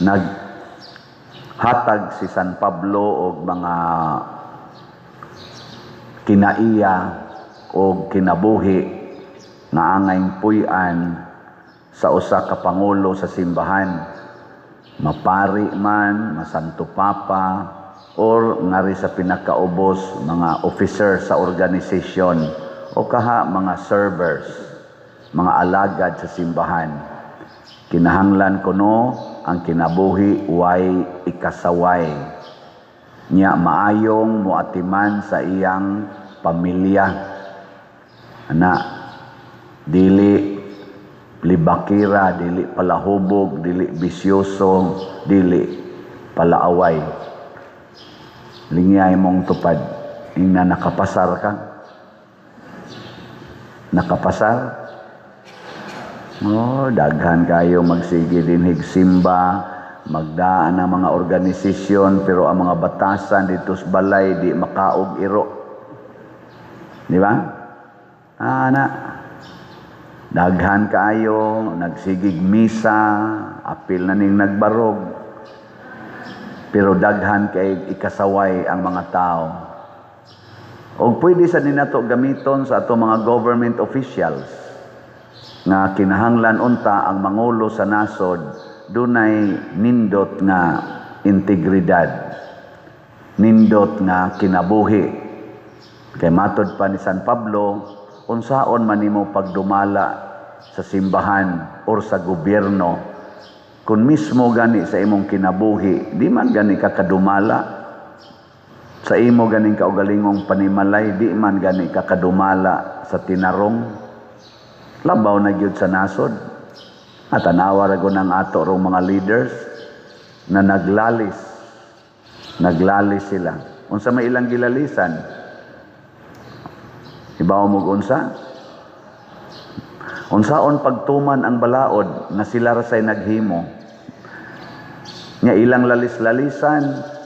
naghatag si San Pablo og mga kinaiya o kinabuhi nga angay puy-an sa usa ka pangulo sa simbahan, mapari man, masanto papa, or ngari sa pinakaubos mga officer sa organisasyon o kaha mga servers, mga alagad sa simbahan. Kinahanglan kuno ang kinabuhi way ikasaway nya maayong muatiman sa iyang pamilya. Dili libakira, dili palahubog, dili bisyoso, dili palaaway. Lingay mong tupad, ina nakapasar ka? Nakapasar? Daghan kayo magsige din higsimba, magdaan ang mga organisasyon, pero ang mga batasan dito sa balay di makaog iro. Di ba? Daghan kayo, nagsigig misa, apil na ning nagbarog. Pero daghan kay ikasaway ang mga tao. O pwede sa ninato gamiton sa ato mga government officials nga kinahanglan unta ang mangulo sa nasod dunay nindot nga integridad, nindot nga kinabuhi. Kay matod pa ni San Pablo, unsaon man nimo pagdumala sa simbahan or sa gobyerno, kung mismo gani sa imong kinabuhi, di man gani ka kadumala sa imo ganing kaugalingong panimalay, di man gani ka kadumala sa tinarong, labaw na gyud sa nasod. At tanawa ra ng ato rong mga leaders na naglalis sila. Unsa may ilang gilalisan? Ibaw mo unsa? Unsaon pagtuman ang balaod nga sila ra say naghimo. Nya ilang lalis-lalisan,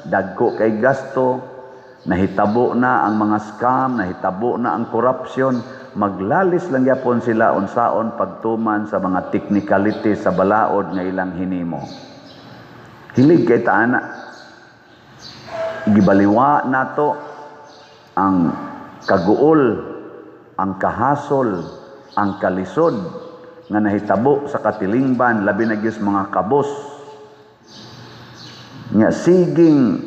dagko kay gasto, nahitabo na ang mga scam, nahitabo na ang korupsyon, maglalis lang yapon sila unsaon pagtuman sa mga technicality sa balaod nga ilang hinimo. Hilig kay taana. Gibaliwa nato ang kaguol, ang kahasol, ang kalisod nga nahitabo sa katilingban, labi na gyud mga kabos nga siging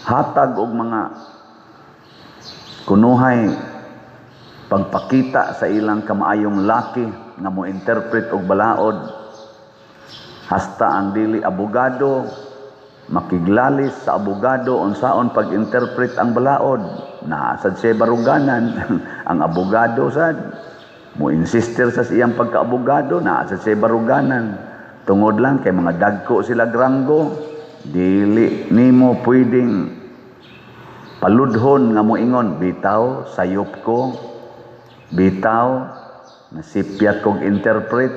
hatag og mga kunuhay pagpakita sa ilang kamaayong laki nga mo interpret og balaod, hasta ang dili abogado makiglalis sa abogado unsaon pag-interpret ang balaod. Naasad siya baruganan ang abogado sad mo insister sa iyang pagkaabogado, naasad siya baruganan tungod lang kay mga dagko sila granggo, dili nimo pwedeng paludhon nga moingon bitaw sayop ko, bitaw nasipyat kog interpret.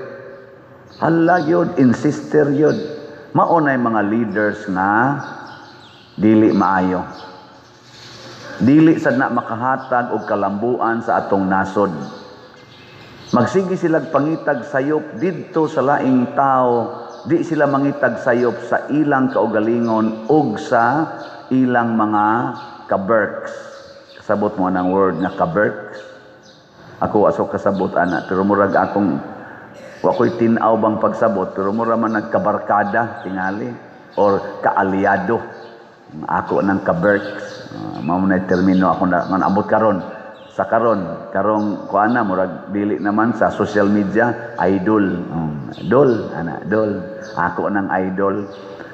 Hala yun, insister yun. Maunay mga leaders nga dili maayo, dili sad na makahatag og kalambuan sa atong nasod. Magsigi silang pangitag sayop didto sa laing tao, di sila mangitag sayop sa ilang kaugalingon ug sa ilang mga kaberks. Kasabot mo ng word nga kaberks? Ako aso kasabot ana, pero murag akong wako'y tinaw bang pagsabot, pero mura man nagkabarkada tingali or kaalyado. Ako ng kaberks, mao na termino ako na abot karon. Sa karong kuana murag dili naman sa social media idol. Idol. Ako ng idol.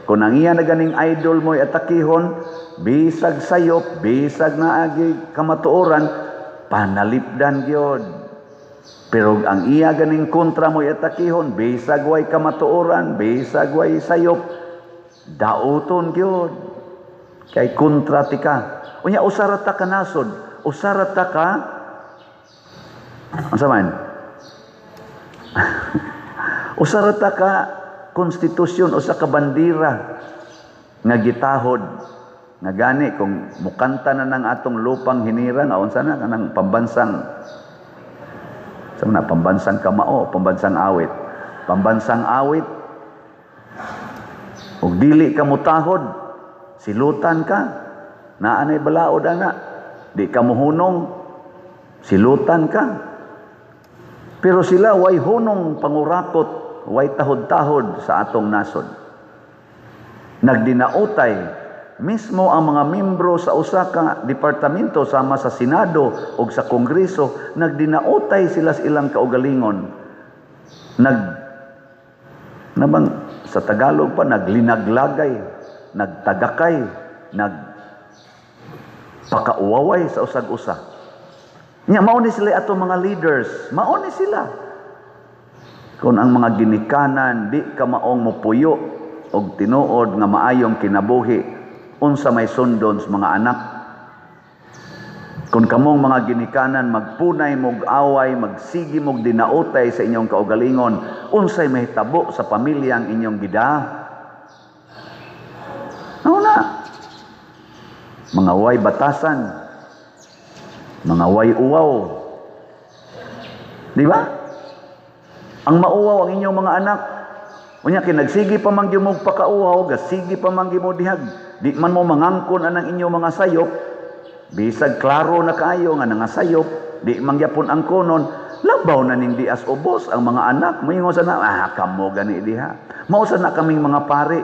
Kung ang iya na ganing idol mo atakihon, bisag sayop, bisag na agi kamatuoran, panalipdan gyud. Pero ang iya ganing kontra mo atakihon, bisag way kamatuoran, bisag way sayop, dauton gyud. Kay kontra ti ka. Unya usara ta kanasod. Usara ta ka unsa man? Usara ta ka konstitusyon, usa ka bandira nga gitahod nga gani kung mukanta na ng atong lupang hiniran aon sana kanang pambansang pambansang kamao, pambansang awit Ug dili ka mutahod, silutan ka. Naanay balaod ana. Di ka muhunong, silutan ka. Pero sila way hunong pangurakot, way tahod-tahod sa atong nasod. Nagdinautay mismo ang mga membro sa usa ka departamento sama sa Senado o sa Kongreso, nagdinautay sila sa ilang kaugalingon. Sa Tagalog pa, naglinaglagay, nagtagakay, nagpakauwaway sa usag-usa. Nya, mauni sila atong mga leaders, mauni sila. Kung ang mga ginikanan, di ka maong mupuyo o tinuod nga maayong kinabuhi, unsa may sundon sa mga anak. Kung kamong mga ginikanan, magpunay mog away, magsigi mog dinautay sa inyong kaugalingon, unsay mahitabo sa pamilyang inyong gida. Ano na? Mga way batasan, mga way uwaw. Di ba? Ang mauwaw ang inyong mga anak. Unya kinagsigi pa man gyud mo pakauwaw, gasigi pa man gyud mo dihag. Di man mo mangangkon anang inyong mga sayop. Bisag klaro na kaayo nga nangasayop, di man gyapon ang konon, labaw na ning dias ubos ang mga anak. Moingon sana, kamo gani diha. Mao sana kaming mga pari,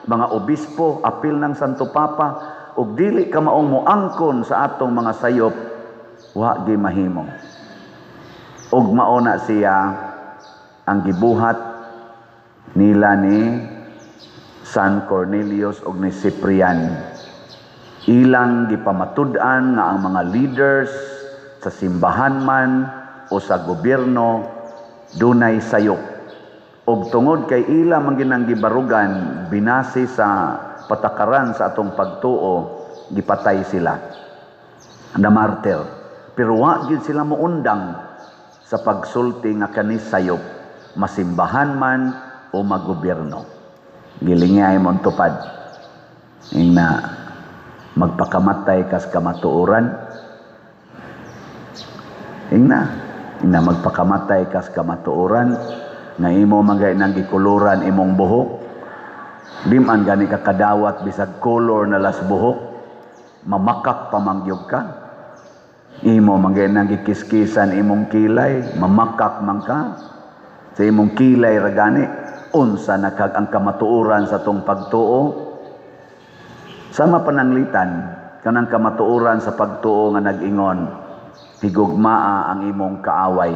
mga obispo, apil ng Santo Papa, ug dili ka maong moangkon sa atong mga sayop, wa gi mahimo. Ug mao na siya ang gibuhat nila ni San Cornelius ug ni Ciprian. Ilang gipamatud-an nga ang mga leaders sa simbahan man o sa gobyerno dunay sayop. Og tungod kay ila man ginang gibarugan binasi sa patakaran sa atong pagtuo, gipatay sila. Na martir. Pero wa gyud sila moundang sa pagsulti nga kani sayop, masimbahan man o magobyerno. Gilingay mo tupad. Na magpakamatay kas kamatuoran. Ingna magpakamatay kas kamatuoran na imo magay nang gikuluran imong buhok. Di man gani ka kadawat bisag color na las buhok, mamakak pamangyog ka. Imo magay nang gikiskisan imong kilay, mamakak man ka. Sa imong kilay ra gani unsa nakag ang kamatuoran sa tong pagtuo. Sama pananglitan kanang kamatuoran sa pagtuo nga nag-ingon, higugmaa ang imong kaaway.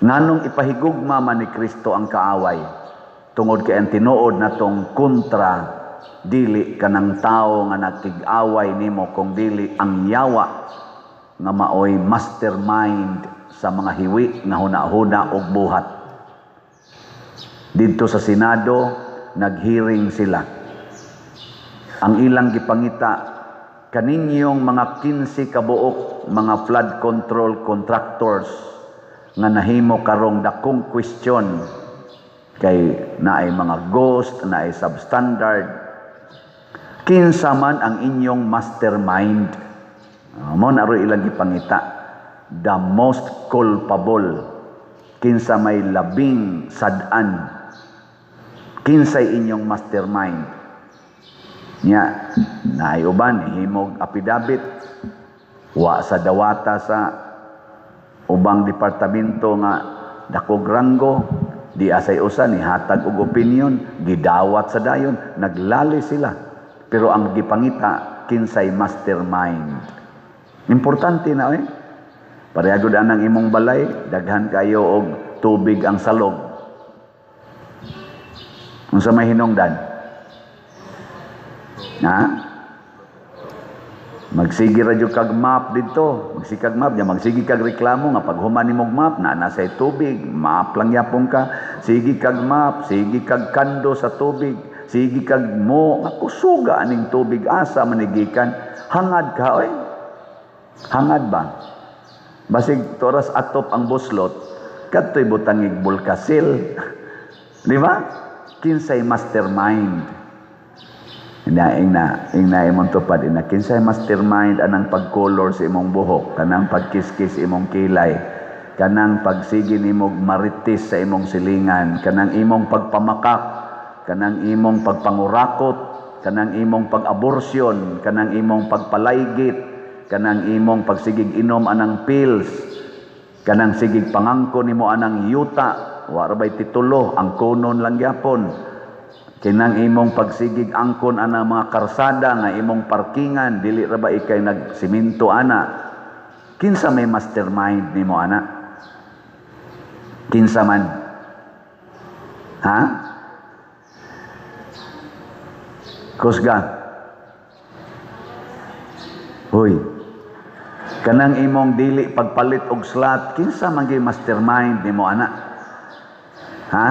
Nganong ipahigugma man ni Kristo ang kaaway? Tungod kay ang tinuod natong kontra, dili kanang tao nga nagtig-away nimo, kung dili ang yawa nga maoy mastermind sa mga hiwi nga hunahuna og buhat. Dito sa Senado, naghearing sila. Ang ilang gipangita, kaninyong mga 15 kabuok, mga flood control contractors nga nahimo karong dakong question kay naay mga ghost, naay substandard. Kinsa man ang inyong mastermind? Mo na ro ilang gipangita, the most culpable. Kinsa may labing sad-an? Kinsay inyong mastermind? Nya, naayuban, himog apidabit, wa sa dawata sa ubang departamento nga dakog ranggo, di asay usa ni hatag og opinion, gidawat sa dayon, naglali sila. Pero ang gipangita, kinsay mastermind. Importante na parehagod anang imong balay, daghan kayo og tubig ang salog. Unsa may hinungdan? Magsigi ra jud kag map dito, magsikag map, magsigi kag reklamo nga pag human nimog map na nasay tubig, map lang yapon ka. Sige kag map, sige kag kando sa tubig, sige kag mo nga kusuga aning tubig asa manigikan. Hangad ka hangad ba? Basig toras atop ang buslot, kadtoy butangig bulkasil. Di ba? Kinsay mastermind. Ingna imong tupad kinsay mastermind anang pagkolor sa imong buhok, kanang pagkiskis imong kilay, kanang pagsigi nimog marites sa imong silingan, kanang imong pagpamakak kanang imong pagpangurakot, kanang imong pag-abortion, kanang imong pagpalaygit, kanang imong pagsigig inom anang pills, kanang sigig pangangkon nimo anang yuta, wa ra bay titulo, angkonon lang gyapon. Kinang imong pagsigig angkon anang mga karsada nga imong parkingan, dili ra ba ikay nagsiminto ana. Kinsa may mastermind nimo ana? Kinsa man? Ha? Kusga. Hoy. Kanang imong dili pagpalit og slot, kinsa man gyud mastermind nimo ana? Ha?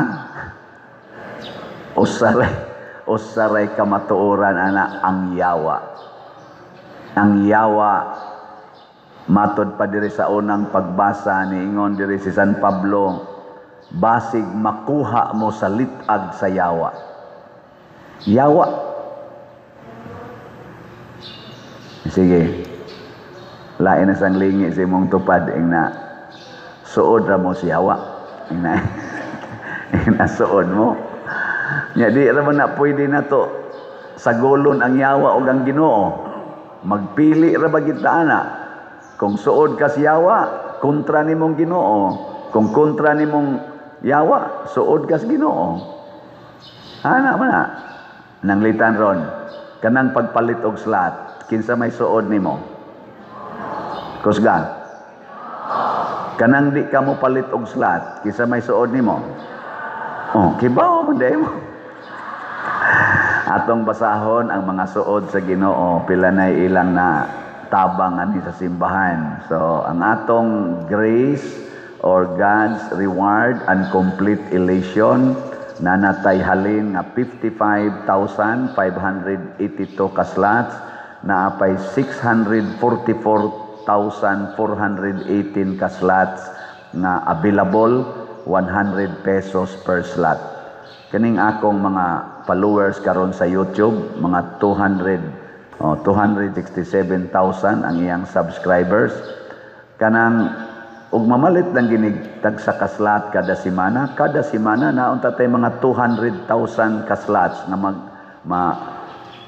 Usaray kamatuoran ana ang yawa. Ang yawa matod pa diri sa unang pagbasa ni ingon diri si San Pablo, basig makuha mo sa litag sa yawa. Yawa. Sige. Lain na sang lingi si mong tupad ing na suod ra mo si yawa. Ing na suod mo. Nya di ra man na pwede na to sagolon ang yawa o ang Ginoo. Magpili ra ba kita ana? Kung suod ka sa yawa, kontra nimong Ginoo. Kung kontra nimong yawa, suod ka sa Ginoo. Ana man na. Nanglitan ron, kanang pagpalit og slot, kinsa may suod nimo? Kusgan. Kanang di ka mo palit og slot, kinsa may suod nimo? Oh, kibaw man mo. Atong basahon ang mga suod sa Ginoo, pila na ilang na tabang ani sa simbahan. So, ang atong grace or God's reward and complete elation na natay halin nga 55,582 ka slots, na apay 644,418 ka slots na available, 100 pesos per slot. Kaning akong mga followers karon sa YouTube, mga 267,000 ang iyang subscribers. Kanang ug mamalit lang ginig tag sa kaslat kada semana naunta tay mga 200,000 kaslots na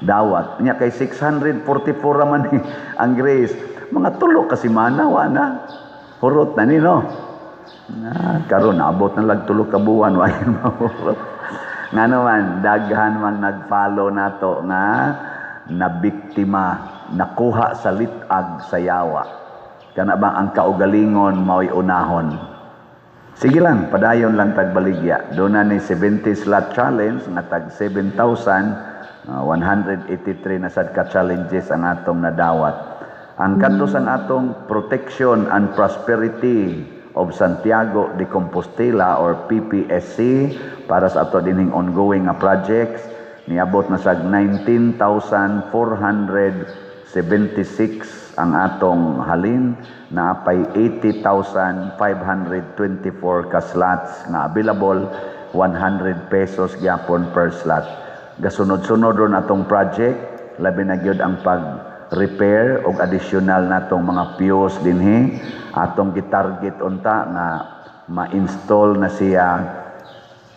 dawat nya kay 644 raman ni ang grace, mga tulo ka semana wa na hurot na ni no. Karon naabot na lag tulo ka buwan wa mahurot. Nga naman daghan man nag-follow nato nga nabiktima, nakuha sa litag sa yawa. Kana bang ang kaugalingon mao'y unahon? Sige lang, padayon lang tagbaligya. Doon na ni 70 slot challenge, nga tag 7,183 na sad ka challenges ang atong nadawat. Ang kantos ang atong Protection and Prosperity of Santiago de Compostela or PPSC para sa ato dinhing ongoing nga projects, niabot na sa 19,476 ang atong halin, na apay 80,524 ka slots na available, 100 pesos gyapon per slot. Gasunod-sunod ron atong project, labi na gyud ang pag-repair og additional natong mga fuse dinhi. Atong gitarget unta nga ma-install na siya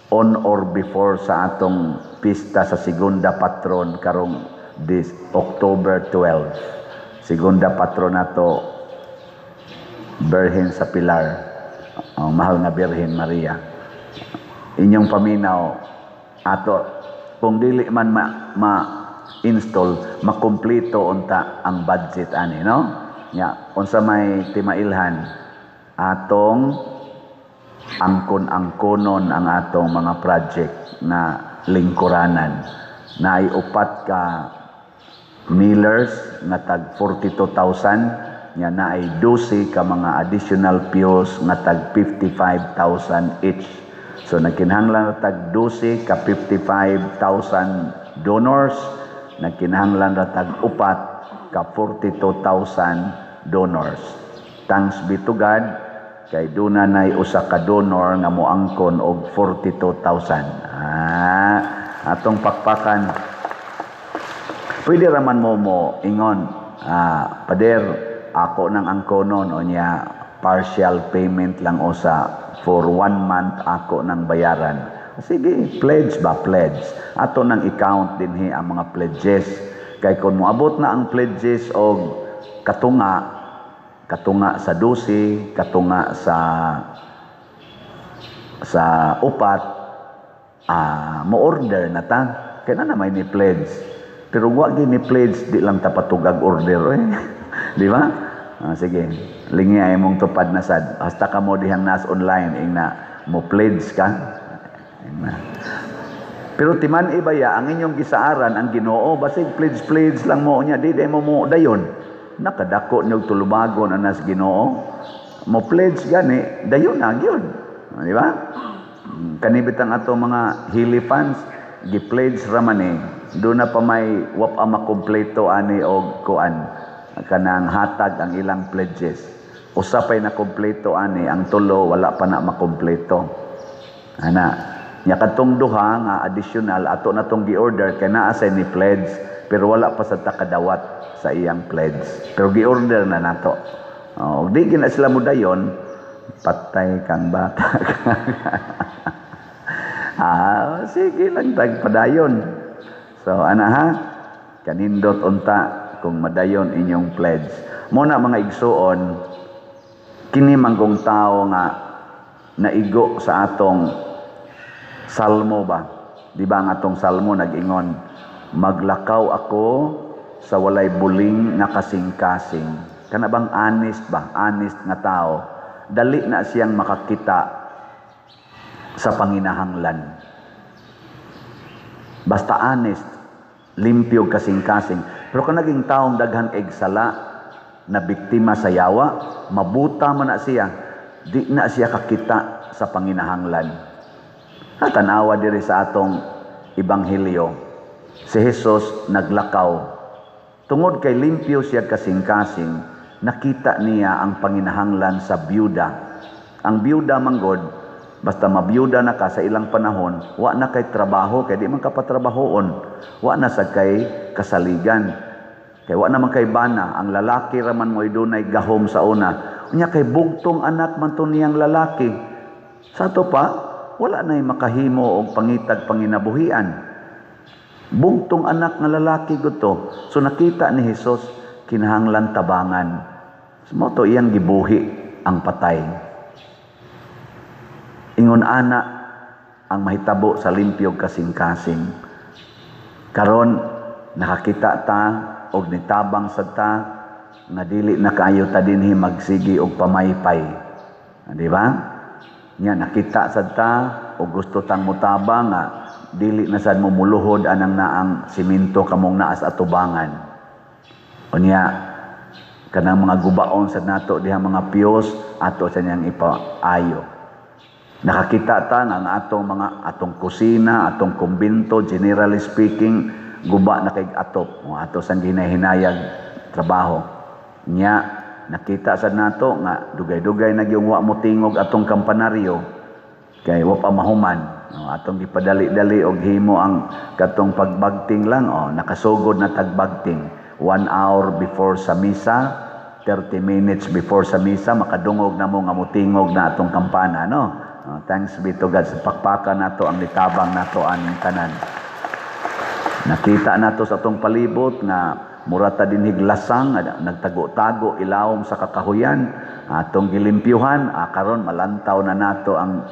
on or before sa atong pista sa segunda patron karong this October 12. Segunda patron nato Birhen sa Pilar, ang mahal na Birhen Maria. Inyong paminaw ato kung dili man ma-install, makumpleto unta ang budget ani no. Nya unsa may timailhan atong angkon-angkonon ang atong mga project na lingkuranan. Naay upat ka millers nga tag 42,000, nya naay 12 ka mga additional fuse nga tag 55,000 each. So nagkinahanglan tag 12 ka 55,000 donors, nagkinahanglan tag upat ka 42,000 donors. Thanks be to God kay duna nay usa ka donor nga moangkon og 42,000. Atong pakpakan. Pwede raman mo ingon, pader ako nang angkonon o niya partial payment lang usa for 1 month ako nang bayaran. Sige, pledge ba? Pledge. Ato nang i-count dinhi ang mga pledges. Kay kung moabot na ang pledges o katunga sa dusi, katunga sa upat, mo-order na ta. Kaya na may ni pledge. Pero wag ni pledge, di lang tapatugag order. Di ba? Sige, lingi ay mong tupad na sad. Hasta ka mo dihang nas online, na mo pledge ka. Pero timan ibaya, ang inyong gisaaran, ang Ginoo, basig pledge lang mo niya, di mo mo dayon. Nakadako niyog tulubagon anas Ginoo. Mo pledge gani, dayon na gyud. Di ba? Kanibit ang ato mga Hili fans, gi-pledge raman doon na pa may wap ang makompleto ani og kuan kanang hatag ang ilang pledges. Usapay na kompleto ani, ang tulo wala pa na makompleto. Ana, nya kadtong duha nga additional ato na tong gi-order kay naa say ni pledge pero wala pa sa takadawat sa iyang pledge. Pero gi-order na nato. Di gina sila mo dayon, patay kang bata. Sige lang tagpadayon. So ana ha, kanindot unta kung madayon inyong pledge. Muna mga igsuon, kini manggong tao nga naigo sa atong salmo ba? Di ba ang atong salmo nag-ingon, maglakaw ako sa walay buling nga kasing-kasing. Kana bang honest ba? Honest nga tao. Dali na siyang makakita sa panginahanglan. Basta honest, limpyo kasing-kasing. Pero kung naging taong daghang egsala, na biktima sa yawa, mabuta man na siya, di na siya kakita sa panginahanglan. Tanawa diri sa atong Ebanghelyo, si Jesus naglakaw. Tungod kay limpyo siya kasing-kasing, nakita niya ang panginahanglan sa byuda. Ang byuda manggod, basta mabiyuda na ka sa ilang panahon, wa na kay trabaho, kay di man kapatrabahoon. Wa na sa kay kasaligan. Kay wa naman kay bana, ang lalaki raman mo dunay gahom sa una. Unya kay bugtong anak man to niyang lalaki. Sa to pa, wala na'y makahimo og pangitag panginabuhian. Bugtong anak nga lalaki guto. So nakita ni Jesus, kinahanglan tabangan. Mo to iyang gibuhi ang patay. Ingon ana ang mahitabo sa limpyo kasing-kasing. Karon nakakita ta og nitabang sa ta nga dili na kaayo ta dinhi magsigi og pamaypay. Di ba? Nya nakita sa ta og gusto tang mutabang nga dili na sad mo muluhod anang naang simento kamong naa sa atubangan. Unya kanang mga gubaon sa nato diha mga piyos ato sa niyang ipaayo. Nakakita ta nga ang atong kusina, atong kumbento, generally speaking, guba na kay atop, ato sang ginahinayag trabaho. Nya nakita sad nato nga dugay-dugay na gyud wa mo tingog atong kampanaryo kay wa pa mahuman. Atong gipadali-dali og himo ang katong pagbagting lang, nakasugod na tagbagting. 1 hour before sa misa, 30 minutes before sa misa, makadungog na mo nga mutingog na atong kampana, no? Thanks be to God, sa pakpakan nato ang litabang nato aning tanan. Nakita nato sa atong palibot nga murata dinhig lasang, nagtago-tago ilawom sa kakahuyan, atong gilimpyuhan, karon malantaw na nato ang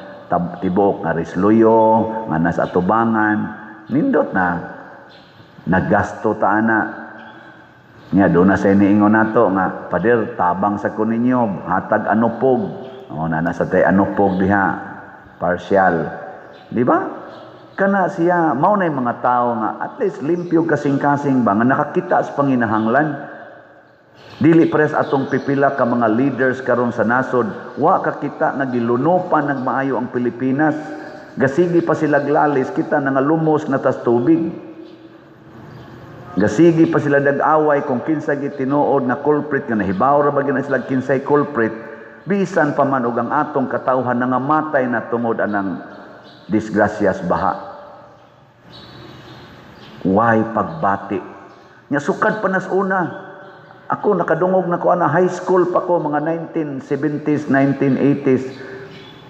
tibuok nga risluyo, nga nasa atubangan, nindot na, naggasto ta ana. Nya doon na sa iniingon nato nga, Pader, tabang sa kuninyo, hatag anupog. Na nasa tay anupog diha, partial. Di ba? Kana siya, mao na yung mga tao nga, at least limpyo kasing-kasing ba, nga nakakita sa panginahanglan. Dili pres atong pipila ka mga leaders karon sa nasod, wa kakita nga gilunopan nagmaayo ang Pilipinas. Gasigi pa sila glalis, kita nga lumos na tas tubig. Gasigi pa sila dag-away kung kinsa gitinuod na culprit nga nahibaw ra ba gina sila kinsay culprit. Bisan pa man og ang atong katawhan nga matay na tungod anang disgrasyas baha. Why pagbati? Nya sukad pa nas una. Ako nakadungog na ko ana high school pa ko mga 1970s, 1980s.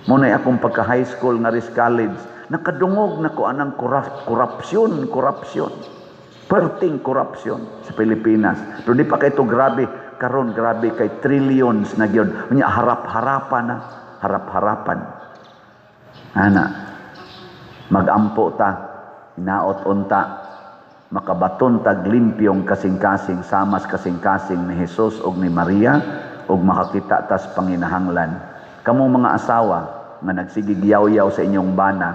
Muna'y akong pagka high school nga ris college, nakadungog na ko anang korupsyon. Perting korupsyon sa Pilipinas. Pero di pa kay ito grabe, karon grabe kay trillions na gyud. Unya harap-harapan. Ana, magampo ta, inaot unta, makabaton tag limpyong kasing-kasing, samas kasing-kasing ni Jesus ug ni Maria, ug makakita tas panginahanglan. Kamo mga asawa nga nagsigig yaw-yaw sa inyong bana,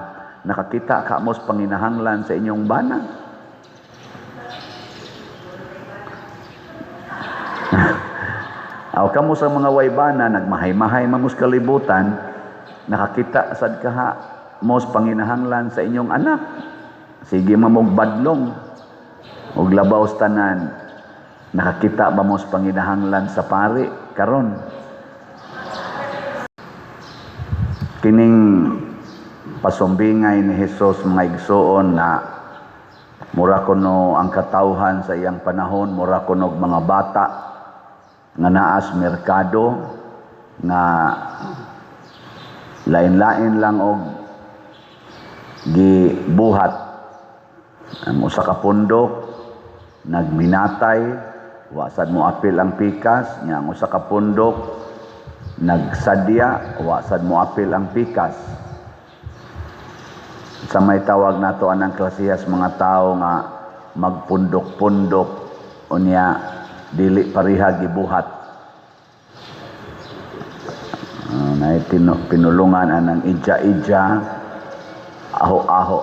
nakakita ka mos panginahanglan sa inyong bana? Aw kamo sa mga waybana nagmahay-mahay mamos kalibutan, nakakita sad kaha mos panginahanglan sa inyong anak. Sige mamog badlong ug labaw tanan, nakakita ba mos panginahanglan sa pari karon? Kining pasumbingay ni Jesus mga igsoon na mura kuno ang katawhan sa iyang panahon, mura kuno mga bata nga naas merkado nga lain-lain lang og gibuhat. Ang usa ka pundok nagminatay, wasad mo apil ang pikas, nya ang usa ka pundok nagsadya, wasad mo apil ang pikas. Sa may tawag nato anang klasihas mga tao nga magpundok-pundok unya dili pareha gibuhat. Na pinulungan anang ija-ija, aho-aho.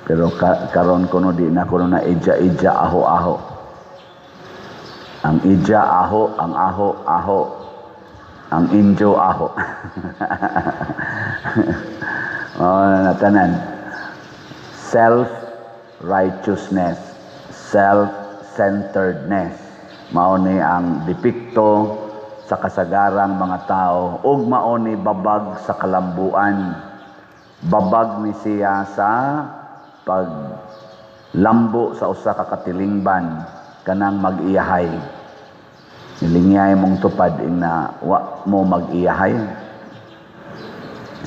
Pero karon kuno di na kuno na ija-ija, aho-aho. Ang ija aho, ang aho, ang injo aho. Natanan. Self-righteousness, self-centeredness. Mao ni ang depikto sa kasagarang mga tao ug mao ni babag sa kalambuan. Babag ni siya sa paglambo sa usa ka katilingban kanang mag-iyahay. Ilingay mong tupad na wa mo mag-iyahay.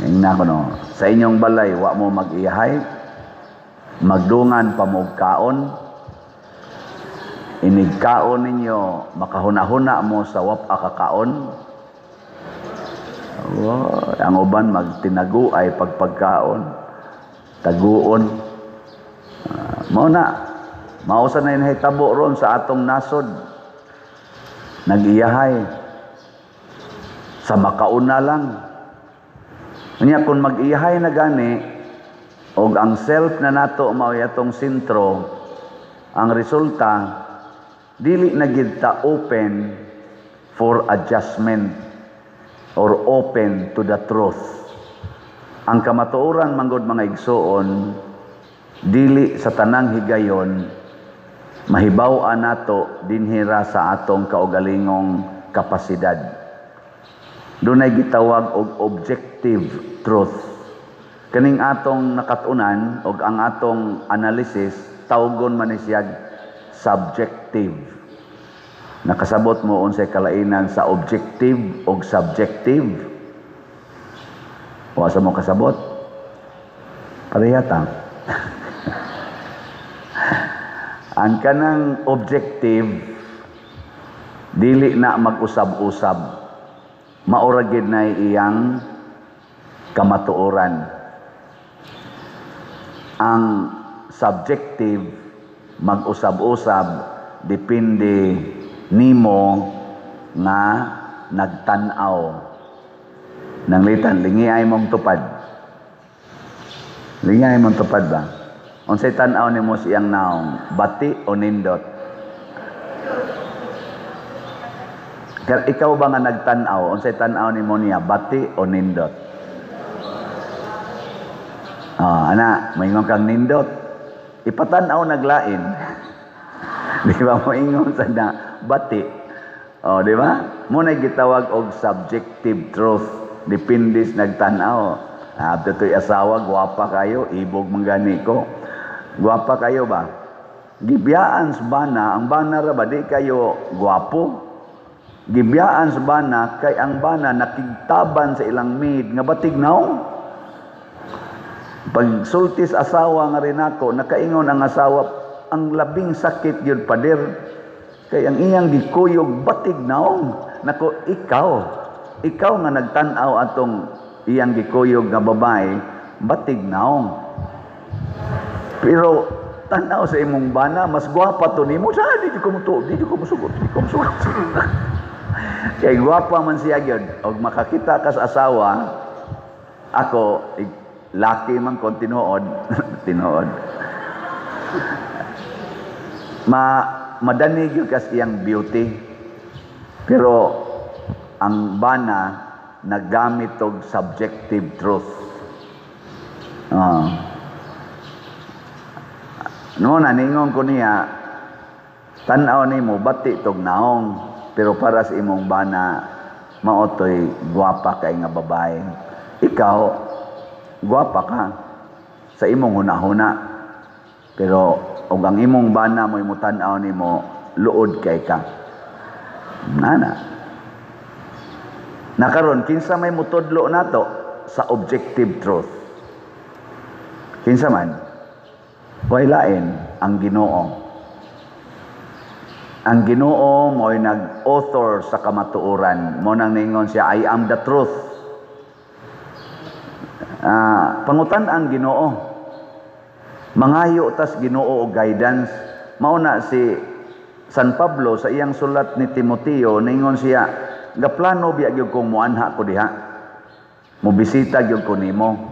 Ingna ko no, sa inyong balay wa mo mag-iyahay. Magdungan pa mo kaon. Inigkaon ninyo, makahuna-huna mo sa wapa kakaon. Ang uban magtinagu ay pagpagkaon, taguon. Mao na, mausa na inahitabo ron sa atong nasod. Nag-iyahay sa makauna lang. Unya kung mag-iyahay na gani, og ang self na nato mao yatong sentro, ang resulta dili na gid ta open for adjustment or open to the truth. Ang kamatuoran manggod mga igsoon, dili sa tanang higayon mahibaw-an nato dinhira sa atong kaugalingong kapasidad. Dunay gitawag og objective truth. Kaning atong nakatunan og ang atong analysis tawgon man ni siya subjective. Nakasabot mo unsay kalainan sa objective ug subjective? O asa mo kasabot? Pareha ta. Ang kanang objective dili na mag-usab-usab. Maura gid na iyang kamatuoran. Ang subjective mag-usab-usab depende nimo nga nagtan-aw. Nang litan, lingiay mong tupad. Lingiay mong tupad ba? Unsay tan-aw nimo siyang naong, bati o nindot? Ikaw ba nga nagtan-aw? Unsay tan-aw nimo niya, bati o nindot? Ana, maingon kang nindot. Ipatan-aw naglain. Di ba mo ingon sa na bati? Di ba? Muna gitawag og subjective truth. Depende sa nagtan-aw. To'y asawa, gwapa kayo, ibog manggani ko. Gwapa kayo ba? Gibiyaan sa bana, ang bana ra ba di kayo gwapo? Gibiyaan sa bana kay ang bana nakigtaban sa ilang maid nga batig naong. Pag sultis asawa nga rin ako, nakaingon ang asawa, ang labing sakit yun pader. Kay ang iyang gikuyog batig naong. Nako, ikaw nga nagtanaw atong iyang gikuyog nga babae, batig naong. Pero tanaw sa imong bana, mas gwapa to nimo. Di ko musugot. Kay gwapa man siya gyud. Og makakita ka sa asawa, ako, laki man kon tinuod. Madani gyud kas iyang beauty. Pero ang bana naggamit og subjective truth. No, naningon ko niya, tanaw nimo bati tog naong, pero para sa imong bana, maotoy gwapa kay nga babae. Ikaw, gwapa ka sa imong hunahuna. Pero og ang imong bana mo imutanaw nimo, luod kay ka. Nakaron kinsa may mutudlo nato sa objective truth. Kinsa man? Way lain ang Ginoo. Ang Ginoo mo'y nag-author sa kamatuoran. Mo nang ningon siya, I am the truth. Pangutan ang Ginoo. Mangayo tas Ginoo og guidance. Mauna si San Pablo sa iyang sulat ni Timoteo, ningon siya, gaplano biya gyud kong muanha ko diha. Mobisita gyud ko nimo.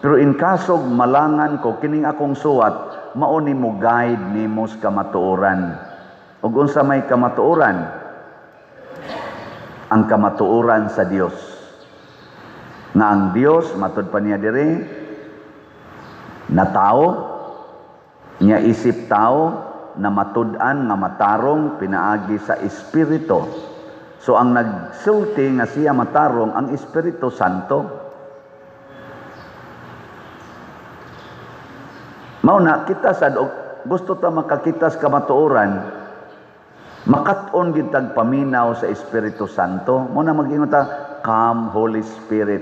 Pero in kasog malangan ko kining akong suwat, mao nimo guide nimo sa kamatuoran. Ug unsa may kamatuoran? Ang kamatuoran sa Dios. Nga ang Dios matud pa niya diri na tao, niya isip tao na matud-an nga matarong pinaagi sa espiritu. So ang nagsulti nga siya matarong ang Espiritu Santo. Mauna kita sad og gusto ta makakita sa kamatuoran, makat-on gid tag paminaw sa Espiritu Santo. Mo na mag-ingon ta, come Holy Spirit.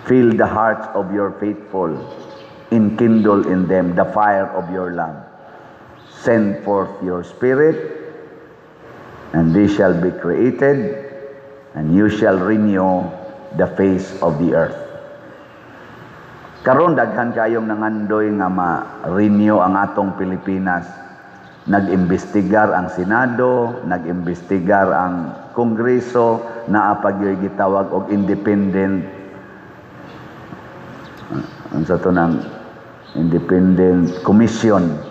Fill the hearts of your faithful, enkindle in them the fire of your love. Send forth your Spirit, and they shall be created, and you shall renew the face of the earth. Karon daghan kayong nangandoy nga ma-renew ang atong Pilipinas. Nag-imbestigar ang Senado, nag-imbestigar ang Kongreso, naa pagyoy gitawag og independent unsa to nang independent commission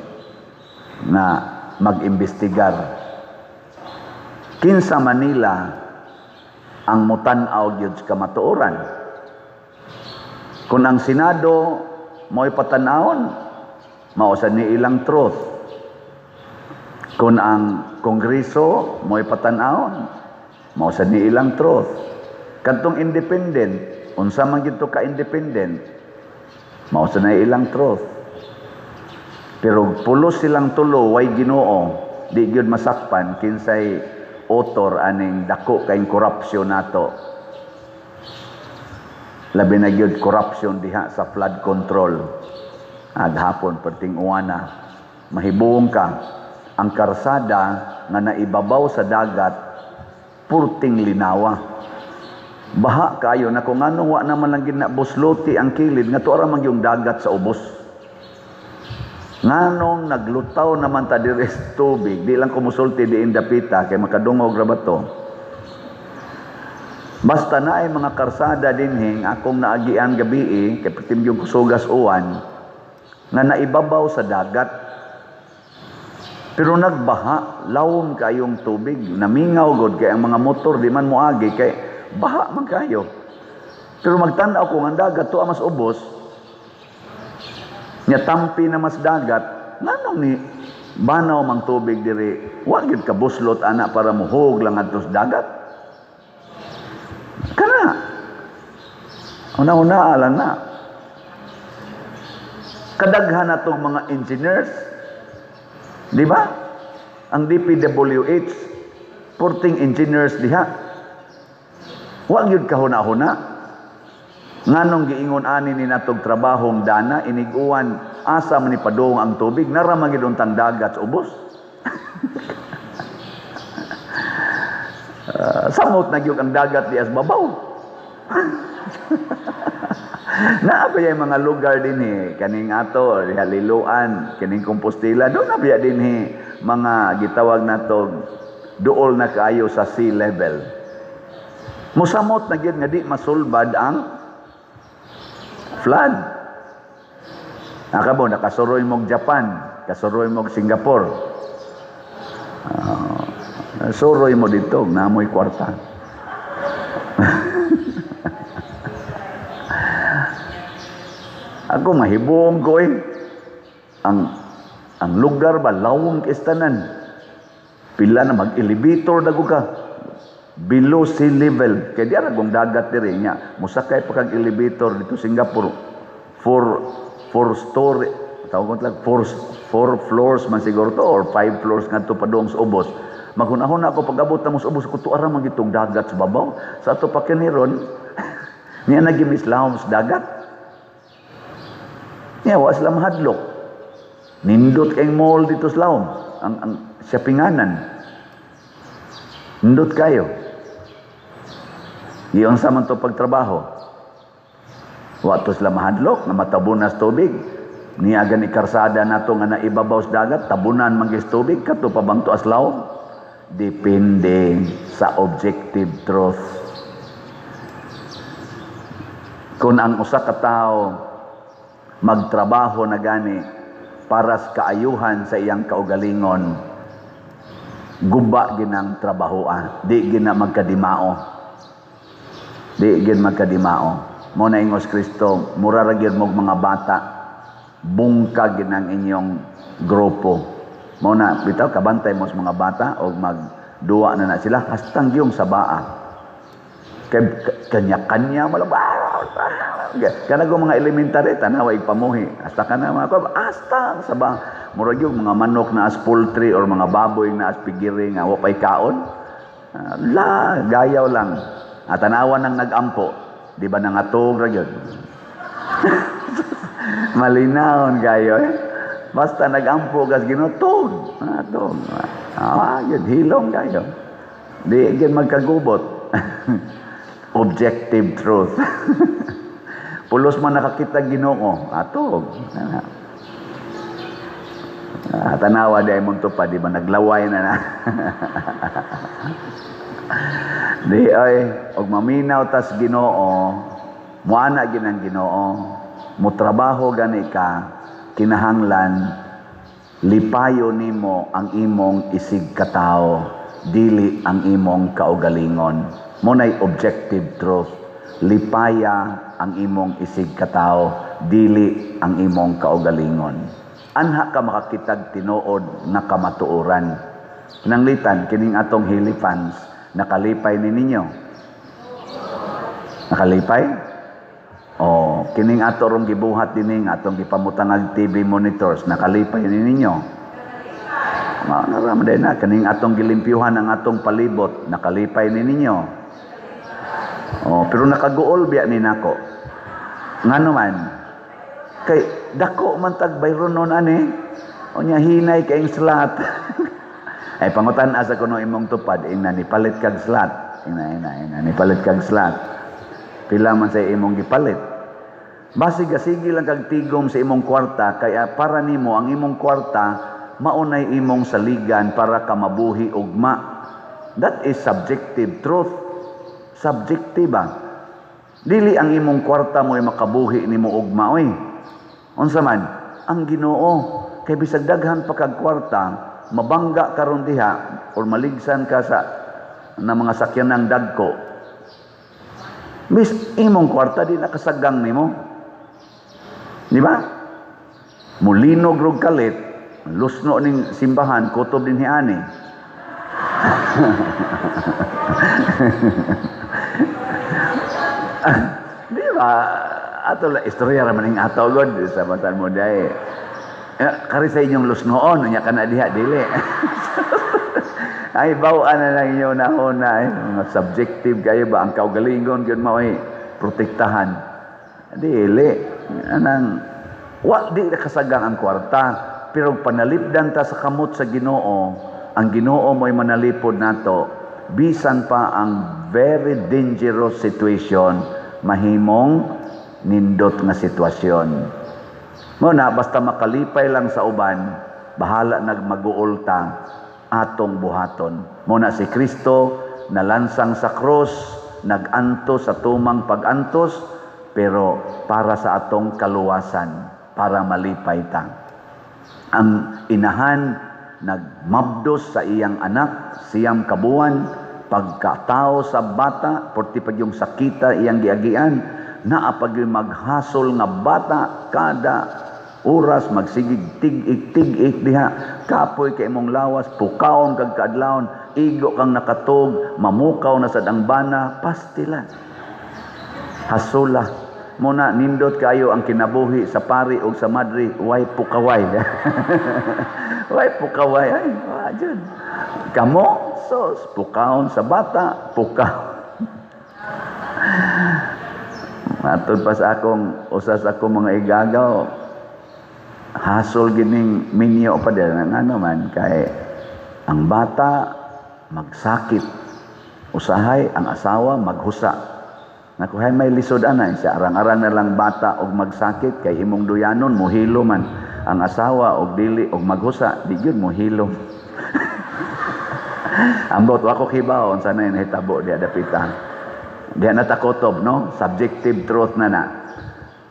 na mag-imbestigar. Kinsa Manila ang mutan-aw gyud sa kamatuoran. Kung ang Senado mo'y patanawon, mausad ni ilang truth. Kung ang Kongreso mo'y patanawon, mausad ni ilang truth. Kadtong independent, unsa man gito ka independent, mausad na ilang truth. Pero pulos silang tulo, way Ginoo, di gyud masakpan kinsay author aning dako kay korupsyon nato. Labi na gyud corruption diha sa flood control. Aghapon perting uwana, mahibong ka ang karsada nga naibabaw sa dagat purting linawa. Baha kayo na kung ano wa naman lang ginabusluti ang kilid nga tuara man yung dagat sa ubos. Nganong naglutaw naman ta diri sa tubig, di lang kumusulti di indapita kay makadungog ra bato. Basta na ay mga karsada dinhing akong naagian gabi kay pitim yung kusugas uwan nga naibabaw sa dagat. Pero nagbaha, lawom kayong tubig, namingaw god kay ang mga motor di man moagi kay baha man kayo. Pero magtanaw ko nga dagat to mas ubos. Nya tampi na mas dagat, nganong ni banaw mang tubig diri, wa gid ka buslot ana para muhog lang adto sa dagat. Kana. Una-una alam na. Kadaghan na itong mga engineers. Di ba? Ang DPWH, porting engineers diha. Wa gyud kahuna-huna. Nganong giingon ani ni natog trabahong dana iniguan asa man ni padung ang tubig nara man gid untang dagat sa ubos. Samot na gyud ang dagat di as babaw. Naabay mga lugar din kaning ato Haliluan, kining Compostela, do nabiya din mga gitawag nato duol na kaayo sa sea level. Musamot na gyud nga di masulbad ang flood. Nakabo nakasuroy mog Japan, kasuroy mog Singapore. Suroy mo dito, namoy kwarta. Ako mahibong ko ang lugar ba lawong kistanan. Pila na mag-elevator dago ka. Below sea level. Kaya di aragong dagat diri nya. Musakay pa kag elevator dito Singapore. Four story. Tawag lang four floors man siguro to or 5 floors ngadto pa dong sa ubos. Maghunahon ako pag-abot na mo sa ubos ko tuara man gitong dagat sa babaw. Sa ato pa kaniron niya nagimislaw sa dagat. Niya wa sila mahadlok. Nindot kay mall dito sa lawom. Ang shoppinganan. Nindot kayo. Iyon sa man to pagtrabaho. Wa to sila mahadlok na matabunas tubig. Niya gani karsada nato nga naibabaw sa dagat, tabunan man gis tubig kadto pa bang to as lawom? Depende sa objective truth. Kung ang usa ka tawo magtrabaho na gani para sa kaayuhan sa iyang kaugalingon, guba ginang trabahoan, di gina magkadimao. Di gin magkadimao. Mo na ingos Kristo, mura ra gyud mog mga bata, bungkag ginang inyong grupo. Mo na bitaw kabantay mo sa mga bata o magduwa na sila hastang gyung sa baa. Kanya-kanya malaba. Kana go mga elementary tanawa ipamuhi. Hasta kana mga hasta sa ba. Murag yung mga manok na as poultry or mga baboy na as pigiri nga wa pay kaon. Gayaw lang. At tanawan nang nagampo. Di ba nangatog ra gyud? Malinawon kayo Basta nagampo gas ginutog. Atong. Yun, hilong kayo. Di gin magkagubot. Objective truth. Pulos man nakakita Ginoo, atog. Tanawa di ay mong tupad, di ba naglaway na. Di ay, og maminaw tas Ginoo, muana ginang Ginoo, mutrabaho gani ka, kinahanglan, lipayo nimo ang imong isig katao, dili ang imong kaugalingon. Munay objective truth. Lipaya ang imong isig katao, dili ang imong kaugalingon. Anha ka makakitag tinuod na kamatuoran. Nanglitan, kining atong hilipans, nakalipay ni ninyo. Nakalipay? O, kining ato rong gibuhat dining atong gipamutangag TV monitors, nakalipay ni ninyo. Naramday na, kining atong gilimpyuhan ang atong palibot, nakalipay ni ninyo. Oh, pero nakaguol biya ni nako. Ngano man? Kay dako man tag bayron non ani. Onya hinay kay slat. Ay pangutan asa kuno imong tupad ina ni palit kag slat. Ina ni palit kag slat. Pila man sa imong gipalit. Basig-sige lang kag tigom sa imong kwarta kaya para nimo ang imong kwarta maunay imong saligan para ka mabuhi ugma. That is subjective truth. Subjektiba. Dili ang imong kwarta mo ay makabuhi nimo ugma oy. Unsa man ang Ginoo kay bisag daghan pa kag kwarta mabangga karon diha or maligsan ka sa na mga sakyanang dagko. Bis imong kwarta di nakasagang nimo. Di ba? Mulino grog kalit, lusno ning simbahan kutob din hiani. Di ba? Ato la istorya ra maning ato god sa matan mo dai. Kari sa inyong lusnoon nya kana diha dili. Ay, bawaan na lang yun na mga subjective kayo ba? Ang kaugalingon, yun mo ay protektahan. Dili. Anang, di na kasagang ang kwarta. Pero panalipdan ta sa kamot sa Ginoo, ang Ginoo mo'y manalipod nato, bisan pa ang very dangerous situation, mahimong nindot nga sitwasyon. Muna, basta makalipay lang sa uban, bahala nagmaguulta atong buhaton. Muna si Kristo nalansang sa krus, nagantos sa tumang pagantos, pero para sa atong kaluwasan, para malipay ta. Ang inahan nagmabdos sa iyang anak, siyam kabuan, pagkatao sa bata, porti pag yung sakita iyang giagian, naapag yung maghasol nga bata, kada oras magsigig tig-ik diha, kapoy kay imong lawas, pukaon kag kaadlawon, igo kang nakatog, mamukaw na sa dangbana, pastilan. Hasula. Muna, nindot kayo ang kinabuhi sa pari o sa madri, way pukaway. Way pukaway. Ay, dyan. Kamo, sos, pukaon sa bata, pukaon. Matod pa sa akong, usas akong mga igagaw, hasol gining minyo pa din, ano man, kay ang bata magsakit, usahay, ang asawa maghusa. Nakuhay may lisod anay siya, arang-arang na lang bata og magsakit, kay imong duyanon, muhilo man, ang asawa og dili og maghusa, di yun muhilo. Ambot ako kibaon sana yung hitabo di adapitan. Di natakotob, no? Subjective truth na na.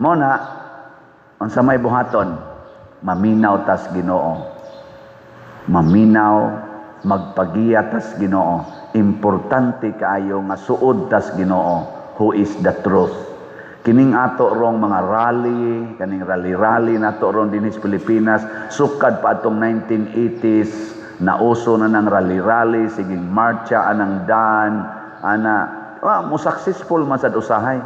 Muna, ang sa may buhaton, maminaw tas Ginoo. Maminaw, magpagiya tas Ginoo. Importante kaayo nga suod tas Ginoo, who is the truth. Kining ato rong mga rally, kaning rally nato rong dinis Pilipinas, sukad pa atong 1980s, nauso na ng rally, siging marcha, anang dan, mo successful man sad usahay.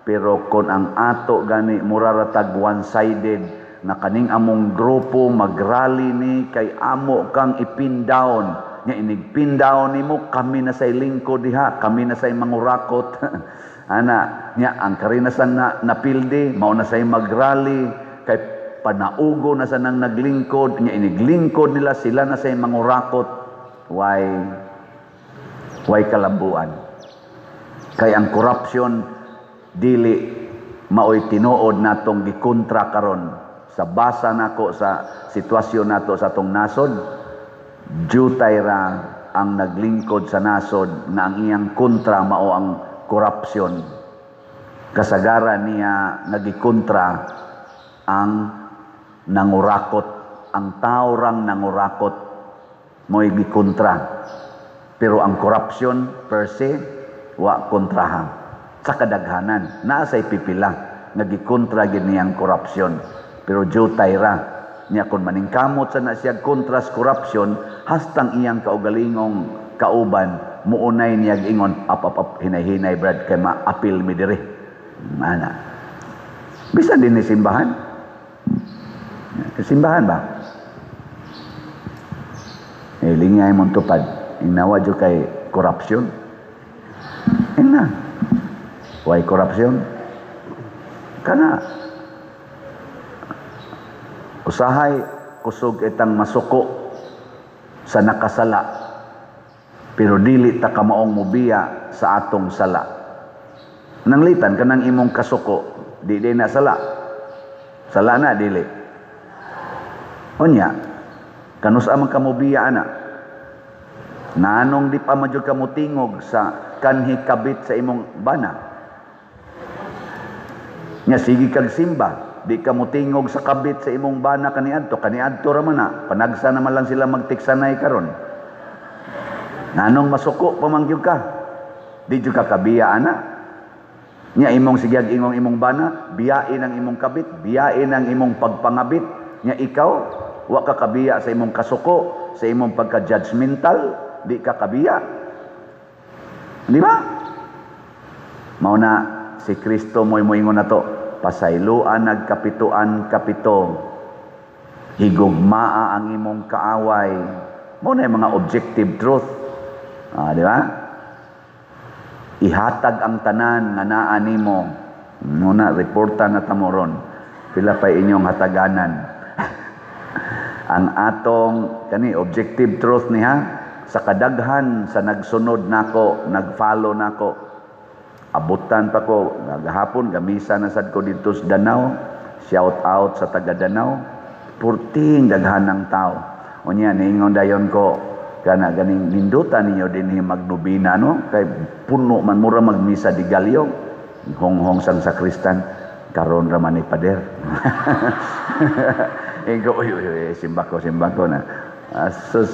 Pero kung ang ato gani muraratag one-sided, na kaning among grupo magrally ni, kay amo kang ipin down, nga inigpin down nimo, kami na say lingkod diha, kami na say mangurakot. Nya ang karinasan na napildi, mao na say magrally, kay panaugo na sa nang naglingkod, nya iniglingkod nila, sila na say mangurakot. Why kalambuan? Kay ang corruption dili maoy tinuod natong gikontra karon. Sa basa nako sa sitwasyon nato sa atong nasod, jutay ra ang naglingkod sa nasod na ang iyang kontra mao ang korupsyon. Kasagaran niya nagikontra ang nangurakot, ang taorang nangurakot mo'y gikontra. Pero ang korupsyon per se wa kontrahan. Sa kadaghanan naa say pipila nagikontra gid niyang korupsyon, pero jutay ra niya kun maningkamot sa na siya kontra sa korupsyon, hastang iyang kaugalingong kauban muunay niya ingon up hinay-hinay brad kay maapil mi diri ana bisan din ni simbahan ba lingay mong tupad inawa jud kay korupsyon ina why korupsyon kana usahay kusog itang masuko sa nakasala, pero dili ta kamaong mubiya sa atong sala. Nanglitan kanang imong kasuko, di na sala. Sala na dili. Unya, kanus amang kamubiya ana. Nanong di pa madyo kamutingog sa kanhi kabit sa imong bana. Nya sige kag simba, di ka mutingog sa kabit sa imong bana kaniadto ra man na. Panagsa naman lang sila magtiksanay karon. Nanong masuko pamangyog ka. Di jud ka kabiya ana. Nya imong sigyag ingong imong bana, biyain ang imong kabit, biyain ang imong pagpangabit. Nya ikaw wa ka kabiya sa imong kasuko, sa imong pagka-judgmental, di ka kabiya. Di ba? Mao na si Kristo moingon nato, pasayloan nagkapituan kapito. Higugmaa ang imong kaaway, Mo na yung mga objective truth. Di ba? Ihatag ang tanan nga naa nimo. Muna reporta na tamoron. Pila pa inyong hataganan. Ang atong objective truth niya sa kadaghan sa nagsunod nako, nagfollow nako. Abutan pa ko gahapon gamisa na sad ko dito sa Danau. Shout out sa taga Danau. Purting daghan ng tao. Unya niingon dayon ko kana ganing nindutan ninyo dinhi magnobina no kay puno man mura magmisa di Galyo. Honghong sang sakristan karon ra man ni pader. Ingo uy simba ko na. Sus